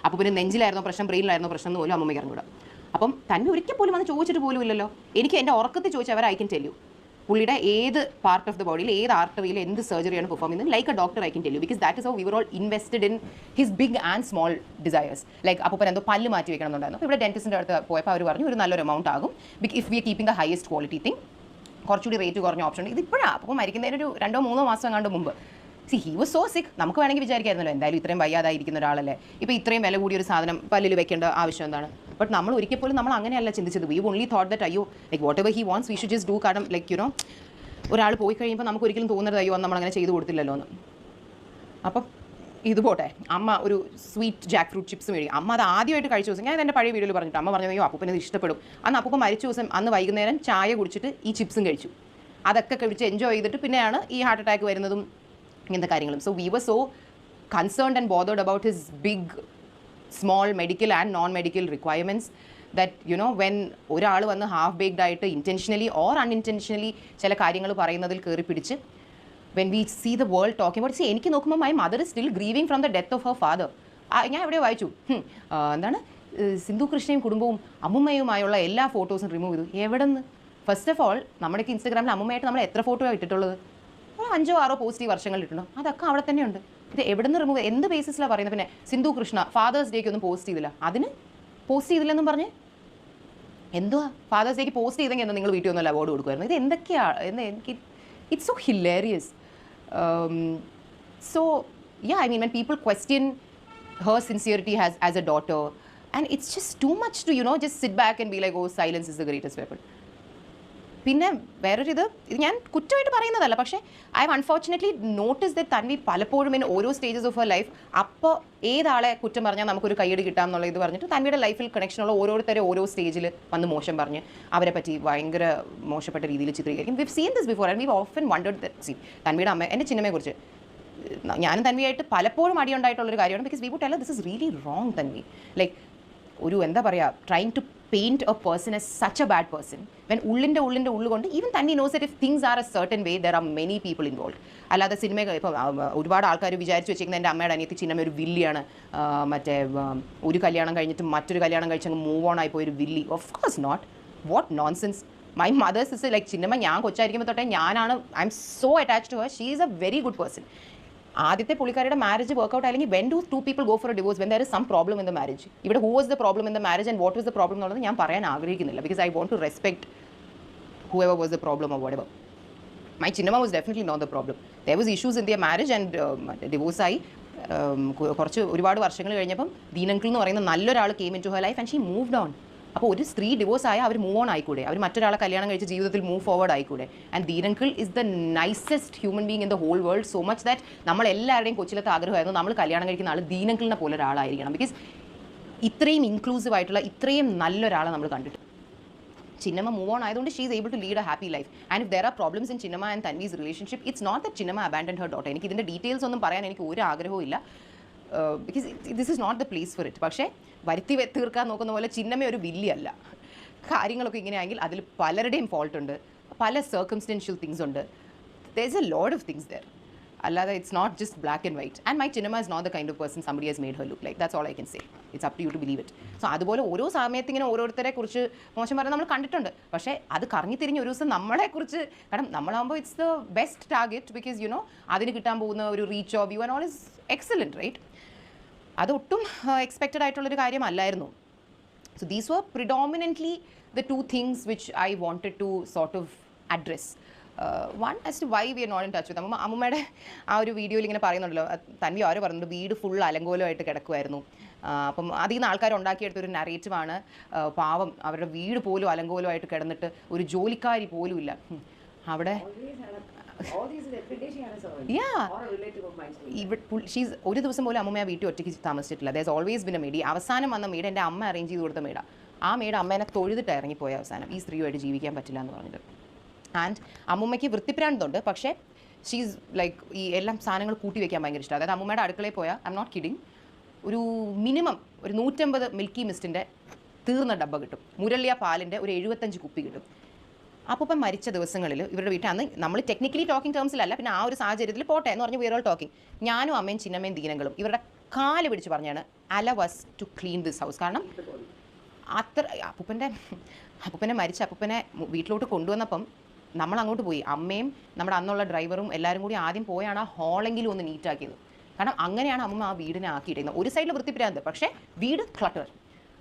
അപ്പൂപ്പന് നെഞ്ചിലായിരുന്നോ പ്രശ്നം, ബ്രെയിനിലായിരുന്നോ പ്രശ്നം എന്ന് പോലും അമ്മൂമ്മയ്ക്ക് അറിഞ്ഞൂടാ. അപ്പം തൻവി ഒരിക്കൽ പോലും വന്ന് ചോദിച്ചിട്ട് പോലും ഇല്ലല്ലോ. എനിക്ക് എൻ്റെ ഉറക്കത്തിൽ ചോദിച്ചവർ ഐ കൻ ടെൽ യു പുള്ളിയുടെ ഏത് പാർട്ട് ഓഫ് ദ ബോഡിയിൽ ഏത് ആർട്ടറിയിൽ എന്ത് സർജറിയാണ് പെർഫോം ചെയ്യുന്നത് like a doctor I can tell you. Because that is how we were all invested in his big and small desires. Like അപ്പൂപ്പൻ എന്തോ പല്ല് മാറ്റി വെക്കണം എന്നുണ്ടായിരുന്നു. ഇവിടെ ഡെന്റിസ്റ്റിൻ്റെ അടുത്ത് പോയപ്പോൾ അവർ പറഞ്ഞു ഒരു നല്ലൊരു എമൗണ്ട് ആകും if we R keeping the highest quality thing. കുറച്ചുകൂടി റേറ്റ് കുറഞ്ഞ ഓപ്ഷൻ ഇതിപ്പോഴാണ്. അപ്പോൾ മരിക്കുന്നതിന് ഒരു 2-3 മാസം കണ്ട് മുമ്പ്. ഹി വാസ് സോ സിക്ക്. നമുക്ക് വേണമെങ്കിൽ വിചാരിക്കായിരുന്നല്ലോ എന്തായാലും ഇത്രയും വയ്യാതായിരിക്കുന്ന ഒരാളല്ലേ, ഇപ്പോൾ ഇത്രയും വില കൂടിയ ഒരു സാധനം പല്ലിൽ വെക്കേണ്ട ആവശ്യം എന്താണ്? ബട്ട് നമ്മൾ ഒരിക്കൽ പോലും നമ്മൾ അങ്ങനെയല്ല ചിന്തിച്ചത്. വി ഓൺലി തോട്ട് ദറ്റ് അയ്യോ like what ever he wants we should just do. കാരണം ലൈക്ക് ഒരാൾ പോയി കഴിയുമ്പോൾ നമുക്ക് ഒരിക്കലും തോന്നരുത് അയ്യോ നമ്മളങ്ങനെ ചെയ്ത് കൊടുത്തില്ലല്ലോ എന്ന്. അപ്പം ഇതുപോട്ടെ അമ്മ ഒരു സ്വീറ്റ് ജാക്ക് ഫ്രൂട്ട് ചിപ്സ് മേടിക്കും. അമ്മ അത് ആദ്യമായിട്ട് കഴിച്ച ദിവസം ഞാൻ എൻ്റെ പഴയ വീഡിയോയിൽ പറഞ്ഞിട്ട് അമ്മ പറഞ്ഞത് അയ്യോ അപ്പൂപ്പന് ഇത് ഇഷ്ടപ്പെടും. അന്ന് അപ്പൂപ്പൻ മരിച്ച ദിവസം അന്ന് വൈകുന്നേരം ചായ കുടിച്ചിട്ട് ഈ ചിപ്സും കഴിച്ചു. അതൊക്കെ കഴിച്ച് എൻജോയ് ചെയ്തിട്ട് പിന്നെയാണ് ഈ ഹാർട്ട് അറ്റാക്ക് വരുന്നതും ഇങ്ങനത്തെ കാര്യങ്ങളും. So we were so concerned and bothered about his big small medical and non medical requirements that you know when ഒരാൾ വന്ന് ഹാഫ് ബേക്ക്ഡ് ആയിട്ട് ഇൻറ്റൻഷനലി ഓർ അൺഇൻറ്റൻഷനലി ചില കാര്യങ്ങൾ പറയുന്നതിൽ കയറി പിടിച്ച് when we see the world talking about, see എനിക്ക് നോക്കുമ്പോൾ my mother is still grieving from the death of her father. ഞാൻ എവിടെ വായിച്ചു എന്താണ് സിന്ധു കൃഷ്ണയും കുടുംബവും അമ്മുമ്മയുമായുള്ള എല്ലാ ഫോട്ടോസും റിമൂവ് ചെയ്തു. എവിടെ നിന്ന്? ഫസ്റ്റ് ഓഫ് ഓൾ നമ്മുടെയൊക്കെ ഇൻസ്റ്റാഗ്രാമിൽ അമ്മുമ്മയായിട്ട് നമ്മൾ എത്ര ഫോട്ടോ ഇട്ടിട്ടുള്ളത്? 5-6 പോസ്റ്റ് ഈ വർഷങ്ങളിൽ ഇട്ടിട്ടുണ്ടോ? അതൊക്കെ അവിടെ തന്നെയുണ്ട്. ഇത് എവിടെ നിന്ന് റിമൂവ്, എന്ത് ബേസിസിലാണ് പറയുന്നത്? പിന്നെ സിന്ധു കൃഷ്ണ ഫാദേഴ്സ് ഡേക്ക് ഒന്നും പോസ്റ്റ് ചെയ്തില്ല, അതിന് പോസ്റ്റ് ചെയ്തില്ലെന്നും പറഞ്ഞ് എന്തുവാ? ഫാദേഴ്സ് ഡേക്ക് പോസ്റ്റ് ചെയ്തെങ്കിൽ എന്താ നിങ്ങൾ വീട്ടിൽ ഒന്നും അവാർഡ് കൊടുക്കുമായിരുന്നു? ഇത് എന്തൊക്കെയാണ് എന്ന് എനിക്ക് it's so hilarious. So yeah, I mean when people question her sincerity as a daughter, and it's just too much to just sit back and be like, oh, silence is the greatest weapon. പിന്നെ വേറൊരു ഇത് ഞാൻ കുറ്റമായിട്ട് പറയുന്നതല്ല, പക്ഷേ I have unfortunately notice that Tanvi പലപ്പോഴും in ഓരോ stages of her life അപ്പോൾ ഏതാളെ കുറ്റം പറഞ്ഞാൽ നമുക്കൊരു കൈയ്യടി കിട്ടാം എന്നുള്ള ഇത് പറഞ്ഞിട്ട് തൻവിയുടെ ലൈഫിൽ കണക്ഷനുള്ള ഓരോരുത്തരെ ഓരോ സ്റ്റേജിൽ വന്ന് മോശം പറഞ്ഞ് അവരെ പറ്റി ഭയങ്കര മോശപ്പെട്ട രീതിയിൽ ചിത്രീകരിക്കും. We've seen this before and we often wondered that. See തൻവിയുടെ അമ്മ എൻ്റെ ചിന്നമ്മയെക്കുറിച്ച് ഞാനും തൻവിയായിട്ട് പലപ്പോഴും അടിയുണ്ടായിട്ടുള്ളൊരു കാര്യമാണ്. Because we would tell this is really wrong Tanvi. Like ഒരു എന്താ പറയുക, trying to paint a person as such a bad person when ഉള്ളിൻ്റെ ഉള്ളുകൊണ്ട് ഈവൻ തന്നെ knows that if things are a certain way there are many people involve. അല്ലാതെ cinema ഇപ്പോൾ ഒരുപാട് ആൾക്കാർ വിചാരിച്ച് വെച്ചിരിക്കുന്നത് എൻ്റെ അമ്മയുടെ അനിയത്തി ചിന്നമ്മ ഒരു വില്ലിയാണ്, മറ്റേ ഒരു കല്യാണം കഴിഞ്ഞിട്ട് മറ്റൊരു കല്യാണം കഴിച്ചങ്ങ് മൂവ് ഓൺ ആയിപ്പോയി ഒരു വില്ലി. Of course not. What nonsense. My mother's is like chinnamma ഞാൻ കൊച്ചായിരിക്കുമ്പോൾ തൊട്ടേ ഞാനാണ് I am so attached to her. She is a very good person. ആദ്യത്തെ പുള്ളിക്കാരുടെ മാരേജ് വർക്കൗട്ട് അല്ലെങ്കിൽ when do two people go for a divorce when there is some problem in the marriage. ഇവിടെ who was the problem in the marriage and what was the problem എന്നുള്ളത് ഞാൻ പറയാൻ ആഗ്രഹിക്കുന്നില്ല. Because I want to respect whoever was the problem or whatever. My chinnamma was definitely not the problem. There was issues in their marriage and ഡിവോഴ്സായി ഒരുപാട് വർഷങ്ങൾ കഴിഞ്ഞപ്പം ദീനങ്കിൾ എന്ന് പറയുന്ന നല്ലൊരാൾ came into her life and she moved on. അപ്പോൾ ഒരു സ്ത്രീ ഡിവോഴ്സ് ആയാൽ അവർ മൂവ് ഓൺ ആയിക്കൂടെ, അവർ മറ്റൊരാളെ കല്യാണം കഴിച്ച് ജീവിതത്തിൽ മൂവ് ഫോർവേഡ് ആയിക്കൂടെ. And Deen uncle is the nicest human being in the whole world. So much that നമ്മളെല്ലാവരുടെയും കൊച്ചിലത്തെ ആഗ്രഹമായിരുന്നു നമ്മൾ കല്യാണം കഴിക്കുന്ന ആൾ ദീനങ്കിളിനെ പോലെ ഒരാളായിരിക്കണം. ബിക്കോസ് ഇത്രയും ഇൻക്ലൂസീവ് ആയിട്ടുള്ള ഇത്രയും നല്ലൊരാളെ നമ്മൾ കണ്ടിട്ട് ചിന്നമ്മ മൂവ് ഓൺ ആയതുകൊണ്ട് she is able to lead a happy life. And if there are problems in chinnamma and Tanvi's relationship, it's not that chinnamma abandon her daughter. എനിക്ക് ഇതിൻ്റെ ഡീറ്റെയിൽസ് ഒന്നും പറയാൻ എനിക്ക് ഒരു ആഗ്രഹവും ഇല്ല. Because this is not the place for it. പക്ഷേ വരുത്തി തീർക്കാൻ നോക്കുന്ന പോലെ ചിന്നമ്മ ഒരു വില്ലിയല്ല. കാര്യങ്ങളൊക്കെ ഇങ്ങനെയാണെങ്കിൽ അതിൽ പലരുടെയും ഫോൾട്ട് ഉണ്ട്, പല സർക്കംസ്റ്റൻഷ്യൽ തിങ്സ് ഉണ്ട്. There is a load of things there. അല്ലാതെ it's not just black and white. And my chinnamma is not the kind of person somebody has made her look like. That's all I can say. It's up to you to believe it. So അതുപോലെ ഓരോ സമയത്ത് ഇങ്ങനെ ഓരോരുത്തരെ കുറിച്ച് മോശം പറയുന്നത് നമ്മൾ കണ്ടിട്ടുണ്ട്. പക്ഷേ അത് കറങ്ങി തിരിഞ്ഞ് ഒരു ദിവസം നമ്മളെക്കുറിച്ച്, കാരണം നമ്മളാകുമ്പോൾ it's the best target because അതിന് കിട്ടാൻ പോകുന്ന ഒരു reach of view and all is excellent, right? അതൊട്ടും എക്സ്പെക്റ്റഡ് ആയിട്ടുള്ളൊരു കാര്യമല്ലായിരുന്നു. So these were predominantly the two things which I wanted to sort of address. One as to why we are not in touch with them. അമ്മൂമ്മയുടെ ആ ഒരു വീഡിയോയിൽ ഇങ്ങനെ പറയുന്നുണ്ടല്ലോ, തൻവി ആരോ പറയുന്നുണ്ട് വീട് ഫുൾ അലങ്കോലമായിട്ട് കിടക്കുമായിരുന്നു. അപ്പം അതിൽ നിന്ന് ആൾക്കാർ ഉണ്ടാക്കിയെടുത്തൊരു നറേറ്റീവാണ് പാവം അവരുടെ വീട് പോലും അലങ്കോലമായിട്ട് കിടന്നിട്ട് ഒരു ജോലിക്കാരി പോലും ഇല്ല അവിടെ. ഒരു ദിവസം പോലും അമ്മ ആ വീട്ടിൽ ഒറ്റയ്ക്ക് താമസിച്ചിട്ടില്ല. There is always been a maid. അവസാനം വന്ന മെയ്ഡ് എൻ്റെ അമ്മ അറേഞ്ച് ചെയ്ത് കൊടുത്ത മെയ്ഡാണ്. ആ മെയ്ഡ് അമ്മേനെ തൊഴുതിട്ട് ഇറങ്ങിപ്പോയ അവസാനം ഈ സ്ത്രീയുമായിട്ട് ജീവിക്കാൻ പറ്റില്ല എന്ന് പറഞ്ഞിട്ട്. ആൻഡ് അമ്മൂമ്മയ്ക്ക് വൃത്തിപ്രാന്തുണ്ട്, പക്ഷേ ഷീസ് ലൈക്ക് ഈ എല്ലാം സാധനങ്ങൾ കൂട്ടി വയ്ക്കാൻ ഭയങ്കര ഇഷ്ടമാണ്. അതായത് അമ്മൂമ്മയുടെ അടുക്കളയിൽ പോയാൽ ഐ എം നോട്ട് കിഡിങ് ഒരു മിനിമം ഒരു 150 മിൽക്കി മിസ്റ്റിൻ്റെ തീർന്ന ഡബ്ബ കിട്ടും, മുരളിയ പാലിൻ്റെ ഒരു 75 കുപ്പി കിട്ടും. അപ്പം മരിച്ച ദിവസങ്ങളിൽ ഇവരുടെ വീട്ടിൽ അന്ന് നമ്മൾ ടെക്നിക്കലി ടോക്കിംഗ് ടേംസിലല്ല, പിന്നെ ആ ഒരു സാഹചര്യത്തിൽ പോട്ടെ എന്ന് പറഞ്ഞ് വേറെ ടോക്കിംഗ്. ഞാനും അമ്മയും ചിന്നമ്മയും ദീനങ്ങളും ഇവരുടെ കാല് പിടിച്ച് പറഞ്ഞാണ് allow us to clean this house. കാരണം അത്ര അപ്പൂപ്പനെ മരിച്ച അപ്പൂപ്പനെ വീട്ടിലോട്ട് കൊണ്ടുവന്നപ്പം നമ്മൾ അങ്ങോട്ട് പോയി. അമ്മയും നമ്മുടെ അന്നുള്ള ഡ്രൈവറും എല്ലാവരും കൂടി ആദ്യം പോയാണ് ആ ഹോളെങ്കിലും ഒന്ന് നീറ്റാക്കിയത്. കാരണം അങ്ങനെയാണ് അമ്മ ആ വീടിനെ ആക്കിയിട്ടിരുന്നത്. ഒരു സൈഡിൽ വൃത്തിപ്പിരാന്ത്, പക്ഷേ വീട് ക്ലട്ടർ.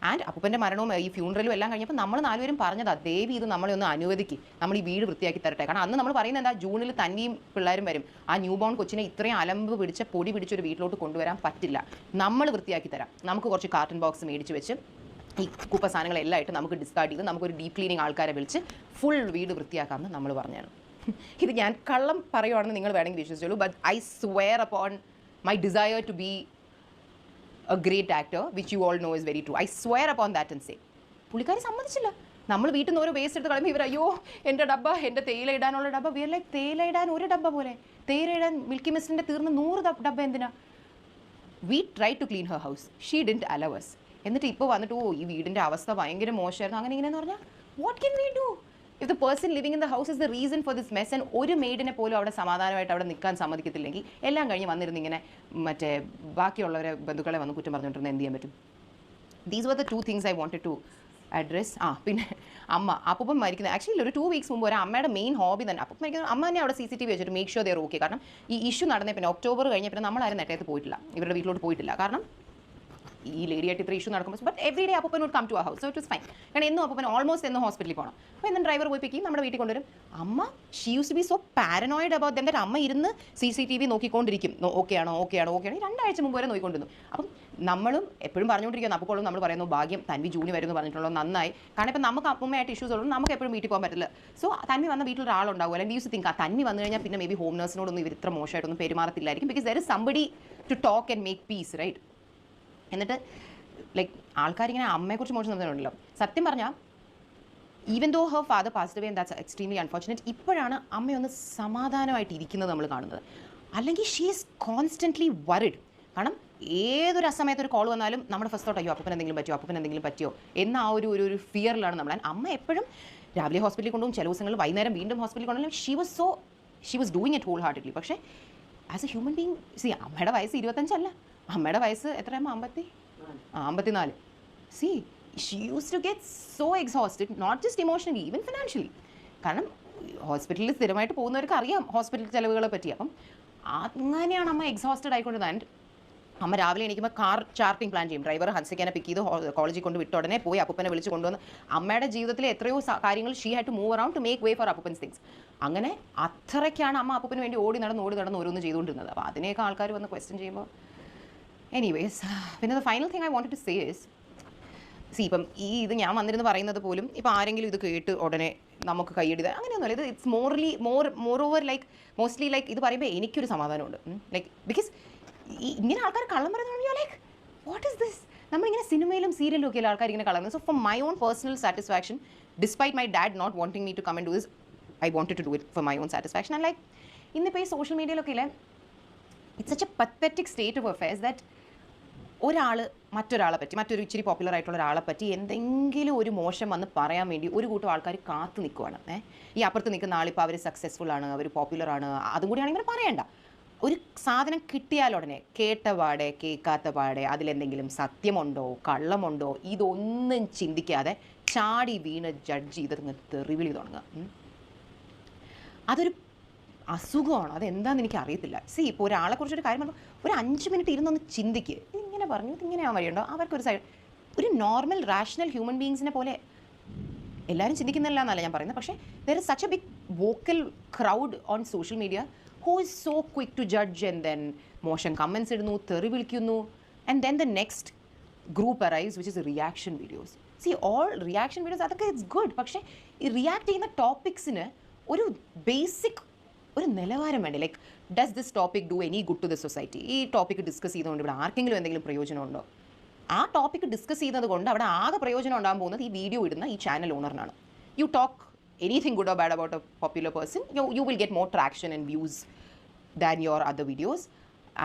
ആൻഡ് അപ്പൂപ്പൻ്റെ മരണവും ഈ ഫ്യൂണറലും എല്ലാം കഴിഞ്ഞപ്പോൾ നമ്മൾ 4 പേരും പറഞ്ഞതാ, ദേവി ഇത് നമ്മളെ ഒന്ന് അനുവദിക്കും, നമ്മൾ ഈ വീട് വൃത്തിയാക്കി തരട്ടെ. കാരണം അന്ന് നമ്മൾ പറയുന്നത് എന്താ, ജൂണിൽ തന്നെയും പിള്ളേരും വരും, ആ ന്യൂ ബോൺ കൊച്ചിനെ ഇത്രയും അലമ്പ് പിടിച്ച പൊടി പിടിച്ചൊരു വീട്ടിലോട്ട് കൊണ്ടുവരാൻ പറ്റില്ല, നമ്മൾ വൃത്തിയാക്കി തരാം. നമുക്ക് കുറച്ച് കാർട്ടൺ ബോക്സ് മേടിച്ച് വെച്ച് ഈ കുപ്പ സാധനങ്ങളെല്ലാം ആയിട്ട് നമുക്ക് ഡിസ്കാർഡ് ചെയ്ത് നമുക്കൊരു ഡീപ്പ് ക്ലീനിങ് ആൾക്കാരെ വിളിച്ച് ഫുൾ വീട് വൃത്തിയാക്കാമെന്ന് നമ്മൾ പറഞ്ഞാണ്. ഇത് ഞാൻ കള്ളം പറയുവാണെന്ന് നിങ്ങൾ വേണമെങ്കിൽ വിശ്വസിച്ചോളൂ. But I swear upon my desire to be a great actor, which you all know is very true. I swear upon that and say, പുള്ളിക്കാരി സമ്മതിച്ചില്ല. നമ്മൾ വീട്ടിൽ നിന്ന് ഓരോ വേസ്റ്റ് എടുത്ത് കളയുമ്പോൾ ഇവർ അയ്യോ എൻ്റെ ഡബ്ബ, എൻ്റെ തേയില ഇടാനുള്ള ഡബ്ബ. വി ആർ ലൈക്ക് തേയില ഇടാൻ ഒരു ഡബ്ബ പോലെ, തേയില ഇടാൻ മിൽക്കി മിസ്റ്റിൻ്റെ തീർന്ന് 100 ഡബ്ബ എന്തിനാ? We try to clean her house, she didn't allow us. എന്നിട്ട് ഇപ്പോൾ വന്നിട്ട് ഈ വീടിൻ്റെ അവസ്ഥ ഭയങ്കര മോശമായിരുന്നു അങ്ങനെ ഇങ്ങനെയെന്ന് പറഞ്ഞാൽ what can we do if the person living in the house is the reason for this mess? And ഒരു മെയ്ഡിനെ പോലും അവിടെ സമാധാനമായിട്ട് അവിടെ നിൽക്കാൻ സമ്മതിക്കത്തില്ലെങ്കിൽ എല്ലാം കഴിഞ്ഞ് വന്നിരുന്ന് ഇങ്ങനെ മറ്റേ ബാക്കിയുള്ളവരെ ബന്ധുക്കളെ വന്ന് കുറ്റം പറഞ്ഞുകൊണ്ടിരുന്ന എന്ത് ചെയ്യാൻ പറ്റും? These were the 2 things I wanted to address. പിന്നെ അപ്പം മരിക്കുന്നത് ആക്ച്വലി ഒരു 2 weeks മുമ്പ് ഒരു അമ്മയുടെ മെയിൻ ഹോബി തന്നെ അപ്പം മരിക്കുന്നത്. അമ്മ തന്നെ അവിടെ CCTV വെച്ചിട്ട് make sure they are okay. കാരണം ഈ ഇഷ്യൂ നടന്നേ പിന്നെ ഒക്ടോബർ കഴിഞ്ഞ പിന്നെ നമ്മളാരും നെട്ടയത്ത് പോയിട്ടില്ല, ഇവരുടെ വീട്ടിലോട്ട് പോയിട്ടില്ല. കാരണം ഈ ലേഡിയായിട്ട് ഇത്ര ഇഷ്യൂ നടക്കുമ്പോൾ ബട്ട് എവറി ഡേ അപ്പൻ would come to our house, so it was fine. കാരണം എന്നും അപ്പൻ ഓൾമോസ്റ്റ് എന്നും ഹോസ്പിറ്റലിൽ പോകണം. അപ്പോൾ എന്നും ഡ്രൈവർ പോയി പിക്ക് ചെയ്യും, നമ്മുടെ വീട്ടിൽ കൊണ്ടുവരും. അമ്മ she use to be so paranoid about them that അമ്മ ഇരുന്ന് CCTV നോക്കിക്കൊണ്ടിരിക്കും. ഓക്കെ ആണോ 2 ആഴ്ച മുമ്പ് വരെ നോക്കിക്കൊണ്ടിരുന്നു. അപ്പം നമ്മളും എപ്പോഴും പറഞ്ഞുകൊണ്ടിരിക്കുന്നു, അപ്പോഴും നമ്മൾ പറയുന്നു ഭാഗ്യം തൻവി ജൂനി വരുമെന്ന് പറഞ്ഞിട്ടുള്ളൂ, നന്നായി. കാരണം ഇപ്പം നമുക്ക് അപ്പുമ്മയായിട്ട് ഇഷ്യൂസ് ഉള്ളൂ, നമുക്ക് എപ്പോഴും വീട്ടിൽ പോകാൻ പറ്റില്ല. സോ തൻവി വന്ന വീട്ടിൽ ഒരാളുണ്ടാവും. അല്ലെങ്കിൽ യൂസ് തിങ്ക് ആ തൻവി വന്നു കഴിഞ്ഞാൽ പിന്നെ മേ ബി ഹോം നേഴ്സിനോടൊന്നും ഇവർ ഇത്ര മോശമായിട്ടൊന്നും പെരുമാറത്തില്ലായിരിക്കും. Because there is somebody to talk and make peace, right? എന്നിട്ട് ലൈക്ക് ആൾക്കാരിങ്ങനെ അമ്മയെക്കുറിച്ച് മോശം സംസാരമുണ്ടല്ലോ. സത്യം പറഞ്ഞാൽ even though her father passed away and that's extremely unfortunate, ഇപ്പോഴാണ് അമ്മയൊന്ന് സമാധാനമായിട്ട് ഇരിക്കുന്നത് നമ്മൾ കാണുന്നത്. അല്ലെങ്കിൽ ഷീ ഈസ് കോൺസ്റ്റൻ്റ്ലി വറിഡ്. കാരണം ഏതൊരു അസമയത്ത് ഒരു കോൾ വന്നാലും നമ്മുടെ ഫസ്റ്റ് തോട്ട് അയ്യോ അപ്പൻ എന്തെങ്കിലും പറ്റിയോ എന്ന ആ ഒരു ഫിയറിലാണ് നമ്മൾ. അമ്മ എപ്പോഴും രാവിലെ ഹോസ്പിറ്റലിൽ കൊണ്ടുപോകും, ചില ദിവസങ്ങളിൽ വൈകുന്നേരം വീണ്ടും ഹോസ്പിറ്റലിൽ കൊണ്ടുപോകും. She was doing it whole heartedly. പക്ഷേ ആസ് എ ഹ്യൂമൻ ബീങ് അമ്മയുടെ വയസ്സ് 25 അല്ല, അമ്മയുടെ വയസ്സ് എത്രയാകുമ്പോൾ 54. See, she used to get so exhausted, not just emotionally, even financially. കാരണം ഹോസ്പിറ്റലിൽ സ്ഥിരമായിട്ട് പോകുന്നവർക്ക് അറിയാം ഹോസ്പിറ്റൽ ചിലവുകളെ പറ്റി. അപ്പം അങ്ങനെയാണ് അമ്മ എക്സോസ്റ്റഡ് ആയിക്കൊണ്ടിരുന്നത്. ആൻഡ് അമ്മ രാവിലെ എണീക്കുമ്പോൾ കാർ ചാർട്ടിങ് പ്ലാൻ ചെയ്യും. ഡ്രൈവർ ഹൻസിക്കാനെ പിക്ക് ചെയ്ത് കോളേജിൽ കൊണ്ട് വിട്ട ഉടനെ പോയി അപ്പൂപ്പനെ വിളിച്ച് കൊണ്ടുവന്ന് അമ്മയുടെ ജീവിതത്തിലെ എത്രയോ കാര്യങ്ങൾ she had to move around to make way for അപ്പൂപ്പൻസ് തിങ്സ്. അങ്ങനെ അത്രയ്ക്കാണ് അമ്മ അപ്പൂപ്പന് വേണ്ടി ഓടി നടന്ന് ഓരോന്ന് ചെയ്തുകൊണ്ടിരുന്നത്. അപ്പോൾ അതിനെയൊക്കെ ആൾക്കാർ വന്ന് ക്വസ്റ്റ്യൻ ചെയ്യുമ്പോൾ എനിവേസ്. പിന്നെ the final thing I wanted to say is, ഇപ്പം ഇത് ഞാൻ വന്നിരുന്ന് പറയുന്നത് പോലും ഇപ്പം ആരെങ്കിലും ഇത് കേട്ട് ഉടനെ നമുക്ക് കൈയടിത് അങ്ങനെയൊന്നുമില്ല. ഇത് it's more over like mostly like ഇത് പറയുമ്പോൾ എനിക്കൊരു സമാധാനമുണ്ട്. ലൈക്ക് ബിക്കോസ് ഇങ്ങനെ ആൾക്കാർ കള്ളം പറയുന്നത് ലൈക്ക് വാട്ട് ഈസ് ദിസ്? നമ്മളിങ്ങനെ സിനിമയിലും സീരിയലും ഒക്കെയുള്ള ആൾക്കാർ ഇങ്ങനെ കള്ളം. So for my own personal satisfaction, despite my dad not wanting me to come and do this, I wanted to do it for my own satisfaction. And like ഇന്നിപ്പോൾ ഈ social മീഡിയയിലൊക്കെ ഇല്ലേ, it's such a pathetic state of affairs that ഒരാൾ മറ്റൊരാളെ പറ്റി, മറ്റൊരു ഇച്ചിരി popular ആയിട്ടുള്ള ഒരാളെ പറ്റി എന്തെങ്കിലും ഒരു മോശം വന്ന് പറയാൻ വേണ്ടി ഒരു കൂട്ടം ആൾക്കാർ കാത്തു നിൽക്കുവാണ്. ഈ അപ്പുറത്ത് നിൽക്കുന്ന ആളിപ്പോൾ അവർ സക്സസ്ഫുൾ ആണ്, അവർ പോപ്പുലർ ആണ്, അതും കൂടിയാണെങ്കിൽ ഇവർ പറയണ്ട. ഒരു സാധനം കിട്ടിയാലുടനെ കേട്ട പാടെ കേൾക്കാത്ത പാടെ അതിലെന്തെങ്കിലും സത്യമുണ്ടോ കള്ളമുണ്ടോ ഇതൊന്നും ചിന്തിക്കാതെ ചാടി വീണ് ജഡ്ജ് ചെയ്ത് തെറിവിളി തുടങ്ങുക. അതൊരു അസുഖമാണ്. അതെന്താണെന്ന് എനിക്ക് അറിയത്തില്ല. ഇപ്പോൾ ഒരാളെക്കുറിച്ചൊരു കാര്യം പറഞ്ഞു ഒരു 5 മിനിറ്റ് ഇരുന്നൊന്ന് ചിന്തിക്കുക, ഇതിങ്ങനെ പറഞ്ഞു ഇതിങ്ങനെ ആ വഴിയുണ്ടോ, അവർക്കൊരു സൈഡ് ഒരു നോർമൽ റാഷണൽ ഹ്യൂമൻ ബീങ്സിനെ പോലെ എല്ലാവരും ചിന്തിക്കുന്നില്ല എന്നല്ല ഞാൻ പറയുന്നത്. പക്ഷേ there is such a big vocal crowd on social media who is so quick to judge and then മോശം കമൻസ് ഇടുന്നു, തെറി വിളിക്കുന്നു. And then the next group arrives which is reaction videos. All reaction videos അതൊക്കെ it's good. പക്ഷേ ഈ react ചെയ്യുന്ന ടോപ്പിക്സിന് ഒരു basic ഒരു നിലവാരം വേണ്ടേ? Like does this topic do any good to the society? ഈ ടോപ്പിക് ഡിസ്കസ് ചെയ്തുകൊണ്ട് ഇവിടെ ആർക്കെങ്കിലും എന്തെങ്കിലും പ്രയോജനമുണ്ടോ? ആ ടോപ്പിക് ഡിസ്കസ് ചെയ്യുന്നത് കൊണ്ട് അവിടെ ആകെ പ്രയോജനം ഉണ്ടാകാൻ പോകുന്നത് ഈ വീഡിയോ ഇടുന്ന ഈ ചാനൽ ഓണറിനാണ്. You talk anything good or bad about a popular person, you will get more traction and views than your other videos.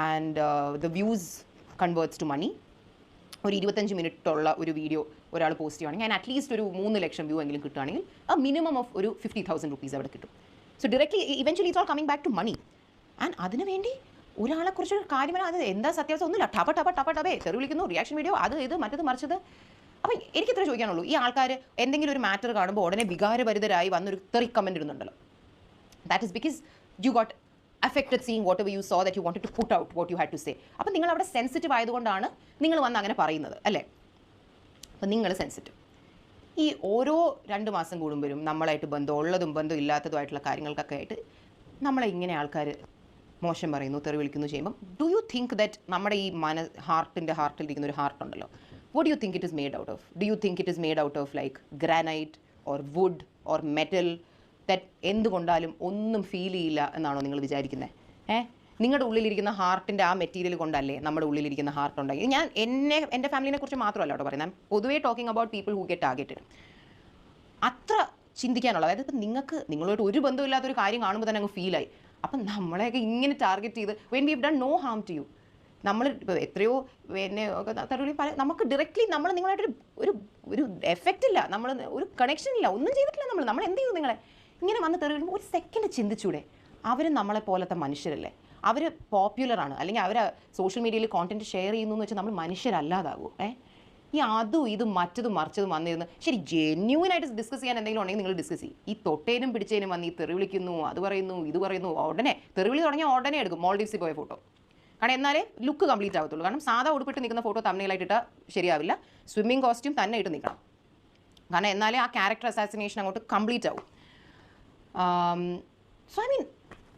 And the views converts to money. ഒരു 25 മിനിറ്റുള്ള ഒരു വീഡിയോ ഒരാൾ പോസ്റ്റ് ചെയ്യുകയാണെങ്കിൽ അതിന് at least ഒരു 3 ലക്ഷം view എങ്കിലും കിട്ടുകയാണെങ്കിൽ ആ minimum of ഒരു 50,000 rupees അവിടെ കിട്ടും. So directly eventually it's all coming back to money. And അതിന് വേണ്ടി ഒരാളെക്കുറിച്ചൊരു കാര്യം അത് എന്താ സത്യാവസ്ഥ ഒന്നുമില്ല, ടപേ തെറി വിളിക്കുന്നു, റിയാക്ഷൻ വീഡിയോ, അത് ഇത് മറ്റത് മറിച്ചത്. അപ്പം എനിക്കിത്ര ചോദിക്കാനുള്ളൂ, ഈ ആൾക്കാർ എന്തെങ്കിലും ഒരു മാറ്റർ കാണുമ്പോൾ ഉടനെ വികാരഭരിതരായി വന്നൊരു തെറി കമൻറ്റ് ഇടുന്നുണ്ടല്ലോ. That is because you got affected seeing whatever you saw that you wanted to put out what you had to say. അപ്പം നിങ്ങൾ അവിടെ സെൻസിറ്റീവ് ആയതുകൊണ്ടാണ് നിങ്ങൾ വന്ന് അങ്ങനെ പറയുന്നത് അല്ലേ? അപ്പം നിങ്ങൾ സെൻസിറ്റീവ്. ഈ ഓരോ 2 മാസം കൂടുമ്പോഴും നമ്മളായിട്ട് ബന്ധമുള്ളതും ബന്ധം ഇല്ലാത്തതുമായിട്ടുള്ള കാര്യങ്ങൾക്കൊക്കെ ആയിട്ട് നമ്മളെ ഇങ്ങനെ ആൾക്കാർ മോശം പറയുന്നു, തെറി വിളിക്കുന്നു ചെയ്യുമ്പം ഡു യു തിങ്ക് ദാറ്റ് നമ്മുടെ ഈ ഹാർട്ടിലിരിക്കുന്ന ഒരു ഹാർട്ടുണ്ടല്ലോ, what do you think it is made out of? Do you think it is made out of like granite or wood or metal that എന്തുകൊണ്ടാലും ഒന്നും ഫീൽ ചെയ്യില്ല എന്നാണോ നിങ്ങൾ വിചാരിക്കുന്നത്? നിങ്ങളുടെ ഉള്ളിലിരിക്കുന്ന ഹാർട്ടിൻ്റെ ആ മെറ്റീരിയൽ കൊണ്ടല്ലേ നമ്മുടെ ഉള്ളിലിരിക്കുന്ന ഹാർട്ട് ഉണ്ടായി. ഞാൻ എൻ്റെ ഫാമിലിനെ കുറിച്ച് മാത്രമല്ല കേട്ടോ പറയുന്നത്, പൊതുവേ talking about people who get targeted. അത്ര ചിന്തിക്കാനുള്ളത്, അതായത് ഇപ്പം നിങ്ങളോട് ഒരു ബന്ധമില്ലാത്തൊരു കാര്യം കാണുമ്പോൾ തന്നെ അങ്ങ് ഫീലായി. അപ്പം നമ്മളെയൊക്കെ ഇങ്ങനെ ടാർഗറ്റ് ചെയ്ത് when we have done no harm to you, നമ്മൾ ഇപ്പോൾ എത്രയോ എന്നെ തരൂരി നമുക്ക് ഡയറക്റ്റ്ലി നിങ്ങളായിട്ടൊരു ഒരു ഒരു എഫക്റ്റ് ഇല്ല, നമ്മൾ ഒരു കണക്ഷൻ ഇല്ല, ഒന്നും ചെയ്തിട്ടില്ല. നമ്മൾ എന്ത് ചെയ്തു? നിങ്ങളെ ഇങ്ങനെ വന്ന് തെറി ഒരു സെക്കൻഡ് ചിന്തിച്ചൂടെ? അവർ നമ്മളെ പോലത്തെ മനുഷ്യരല്ലേ, അവർ പോപ്പുലറാണ്, അല്ലെങ്കിൽ അവർ സോഷ്യൽ മീഡിയയിൽ കോണ്ടന്റ് ഷെയർ ചെയ്യുന്നു എന്ന് വെച്ചാൽ നമ്മൾ മനുഷ്യരല്ലാതാകുമോ? ഈ അതും ഇതും മറ്റതും മറിച്ചതും വന്നിരുന്ന് ശരി ജെന്യൂനായിട്ട് ഡിസ്കസ് ചെയ്യാൻ എന്തെങ്കിലും ഉണ്ടെങ്കിൽ നിങ്ങൾ ഡിസ്കസ് ചെയ്യും. ഈ തൊട്ടേനും പിടിച്ചേനും വന്ന് ഈ തെറി വിളിക്കുന്നു, അത് പറയുന്നു, ഇത് പറയുന്നു, ഉടനെ തെറിവിളി തുടങ്ങിയാൽ ഉടനെ എടുക്കും മോൾഡീവ്സിൽ പോയ ഫോട്ടോ. കാരണം എന്നാലേ ലുക്ക് കംപ്ലീറ്റ് ആവത്തുള്ളൂ. കാരണം സാധാ ഉടുപ്പിട്ട് നിൽക്കുന്ന ഫോട്ടോ തമ്മിലായിട്ടിട്ട് ശരിയാവില്ല, സ്വിമ്മിങ് കോസ്റ്റ്യൂം തന്നെ ഇട്ട് നിൽക്കണം. കാരണം എന്നാലേ ആ ക്യാരക്ടർ അസാസിനേഷൻ അങ്ങോട്ട് കംപ്ലീറ്റ് ആവും. സോ ഐ മീൻ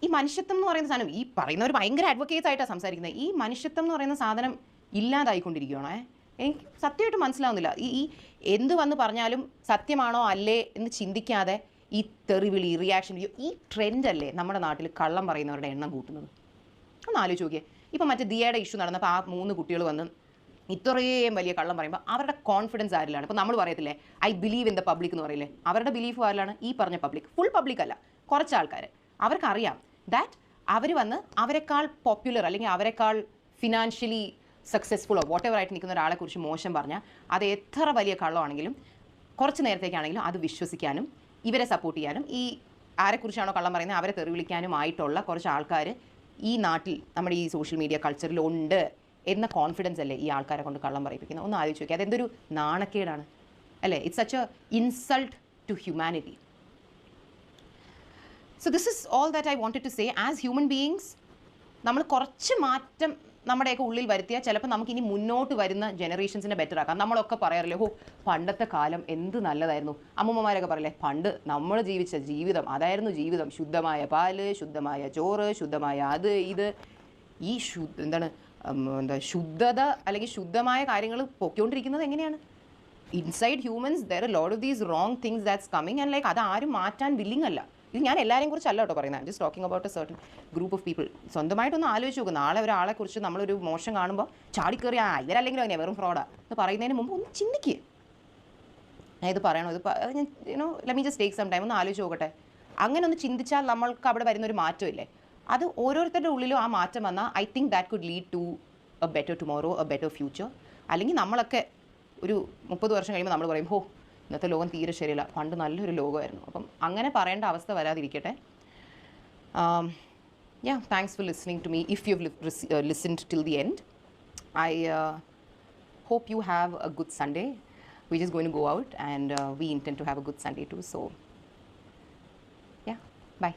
ഈ മനുഷ്യത്വം എന്ന് പറയുന്ന സാധനം, ഈ പറയുന്നവർ ഭയങ്കര അഡ്വക്കേറ്റ്സ് ആയിട്ടാണ് സംസാരിക്കുന്നത്. ഈ മനുഷ്യത്വം എന്ന് പറയുന്ന സാധനം ഇല്ലാതായിക്കൊണ്ടിരിക്കുകയാണോ? എനിക്ക് സത്യമായിട്ട് മനസ്സിലാവുന്നില്ല. ഈ എന്ത് വന്ന് പറഞ്ഞാലും സത്യമാണോ അല്ലേ എന്ന് ചിന്തിക്കാതെ ഈ തെറിവിളി, റിയാക്ഷൻ വീഡിയോ, ഈ ട്രെൻഡല്ലേ നമ്മുടെ നാട്ടിൽ കള്ളം പറയുന്നവരുടെ എണ്ണം കൂട്ടുന്നത്. ഒന്ന് ആലോചിച്ച് നോക്കിയേ. ഇപ്പം മറ്റേ ദിയയുടെ ഇഷ്യൂ നടന്നപ്പോൾ ആ 3 കുട്ടികൾ വന്ന് ഇത്രയും വലിയ കള്ളം പറയുമ്പോൾ അവരുടെ കോൺഫിഡൻസ് ആരിലാണ്? ഇപ്പോൾ നമ്മൾ പറയത്തില്ലേ I believe in the public എന്ന് പറയില്ലേ, അവരുടെ ബിലീഫ് ആരിലാണ്? ഈ പറഞ്ഞ പബ്ലിക്, ഫുൾ പബ്ലിക് അല്ല, കുറച്ച് ആൾക്കാർ. അവർക്കറിയാം ദാറ്റ് അവർ വന്ന് അവരെക്കാൾ പോപ്പുലർ അല്ലെങ്കിൽ അവരെക്കാൾ ഫിനാൻഷ്യലി സക്സസ്ഫുള്ളോ വാട്ട് എവർ ആയിട്ട് നിൽക്കുന്ന ഒരാളെക്കുറിച്ച് മോശം പറഞ്ഞാൽ അത് എത്ര വലിയ കള്ളമാണെങ്കിലും കുറച്ച് നേരത്തേക്കാണെങ്കിലും അത് വിശ്വസിക്കാനും ഇവരെ സപ്പോർട്ട് ചെയ്യാനും ഈ ആരെക്കുറിച്ചാണോ കള്ളം പറയുന്നത് അവരെ തെറി വിളിക്കാനും ആയിട്ടുള്ള കുറച്ച് ആൾക്കാർ ഈ നാട്ടിൽ നമ്മുടെ ഈ സോഷ്യൽ മീഡിയ കൾച്ചറിലുണ്ട് എന്ന കോൺഫിഡൻസ് അല്ലേ ഈ ആൾക്കാരെ കൊണ്ട് കള്ളം പറയിപ്പിക്കുന്നത്? ഒന്ന് ആലോചിച്ച് നോക്കി. അതെന്തൊരു നാണക്കേടാണ് അല്ലേ? It's such a insult to humanity. So this is all that I wanted to say. As human beings നമ്മൾ കുറച്ച് മാറ്റം നമ്മുടെയൊക്കെ ഉള്ളിൽ വരുത്തിയാൽ ചിലപ്പോൾ നമുക്ക് ഇനി മുന്നോട്ട് വരുന്ന ജനറേഷൻസിനെ ബെറ്റർ ആക്കാം. നമ്മളൊക്കെ പറയാറില്ലേ, പണ്ടത്തെ കാലം എന്ത് നല്ലതായിരുന്നു. അമ്മൂമ്മമാരൊക്കെ പറയില്ലേ, പണ്ട് നമ്മൾ ജീവിച്ച ജീവിതം അതായിരുന്നു ജീവിതം, ശുദ്ധമായ പാല്, ശുദ്ധമായ ചോറ്, ശുദ്ധമായ അത് ഇത്. ഈ ശുദ്ധത അല്ലെങ്കിൽ ശുദ്ധമായ കാര്യങ്ങൾ പൊയ്ക്കൊണ്ടിരിക്കുന്നത് എങ്ങനെയാണ്? Inside humans there A lot of these wrong things that's coming and like അത് ആരും മാറ്റാൻ വില്ലിങ് അല്ല. ഇത് ഞാൻ എല്ലാവരെയും കുറിച്ചല്ല കേട്ടോ പറയുന്നത്, just talking about a certain group of people. സ്വന്തമായിട്ടൊന്ന് ആലോചിച്ച് നോക്കും. നാളെ ഒരാളെക്കുറിച്ച് നമ്മളൊരു മോശം കാണുമ്പോൾ ചാടിക്കയറി ഇവരല്ലെങ്കിലും അങ്ങനെ വെറും ഫ്രോഡാ എന്ന് പറയുന്നതിന് മുമ്പ് ഒന്ന് ചിന്തിക്കുക. ഞാൻ ഇത് പറയണോ, ഇത് let me just take some time, ഒന്ന് ആലോചിച്ച് നോക്കട്ടെ. അങ്ങനെ ഒന്ന് ചിന്തിച്ചാൽ നമ്മൾക്ക് അവിടെ വരുന്നൊരു മാറ്റമില്ലേ, അത് ഓരോരുത്തരുടെ ഉള്ളിലും ആ മാറ്റം വന്നാൽ I think that could lead to a better tomorrow, a better future. അല്ലെങ്കിൽ നമ്മളൊക്കെ ഒരു 30 വർഷം കഴിയുമ്പോൾ നമ്മൾ പറയും, ഇന്നത്തെ ലോകം തീരെ ശരിയല്ല, പണ്ട് നല്ലൊരു ലോകമായിരുന്നു. അപ്പം അങ്ങനെ പറയേണ്ട അവസ്ഥ വരാതിരിക്കട്ടെ. Thanks for listening to me. If you have listened till the end, I hope you have a good Sunday. We're just going to go out and we intend to have a good Sunday too. So, yeah, bye.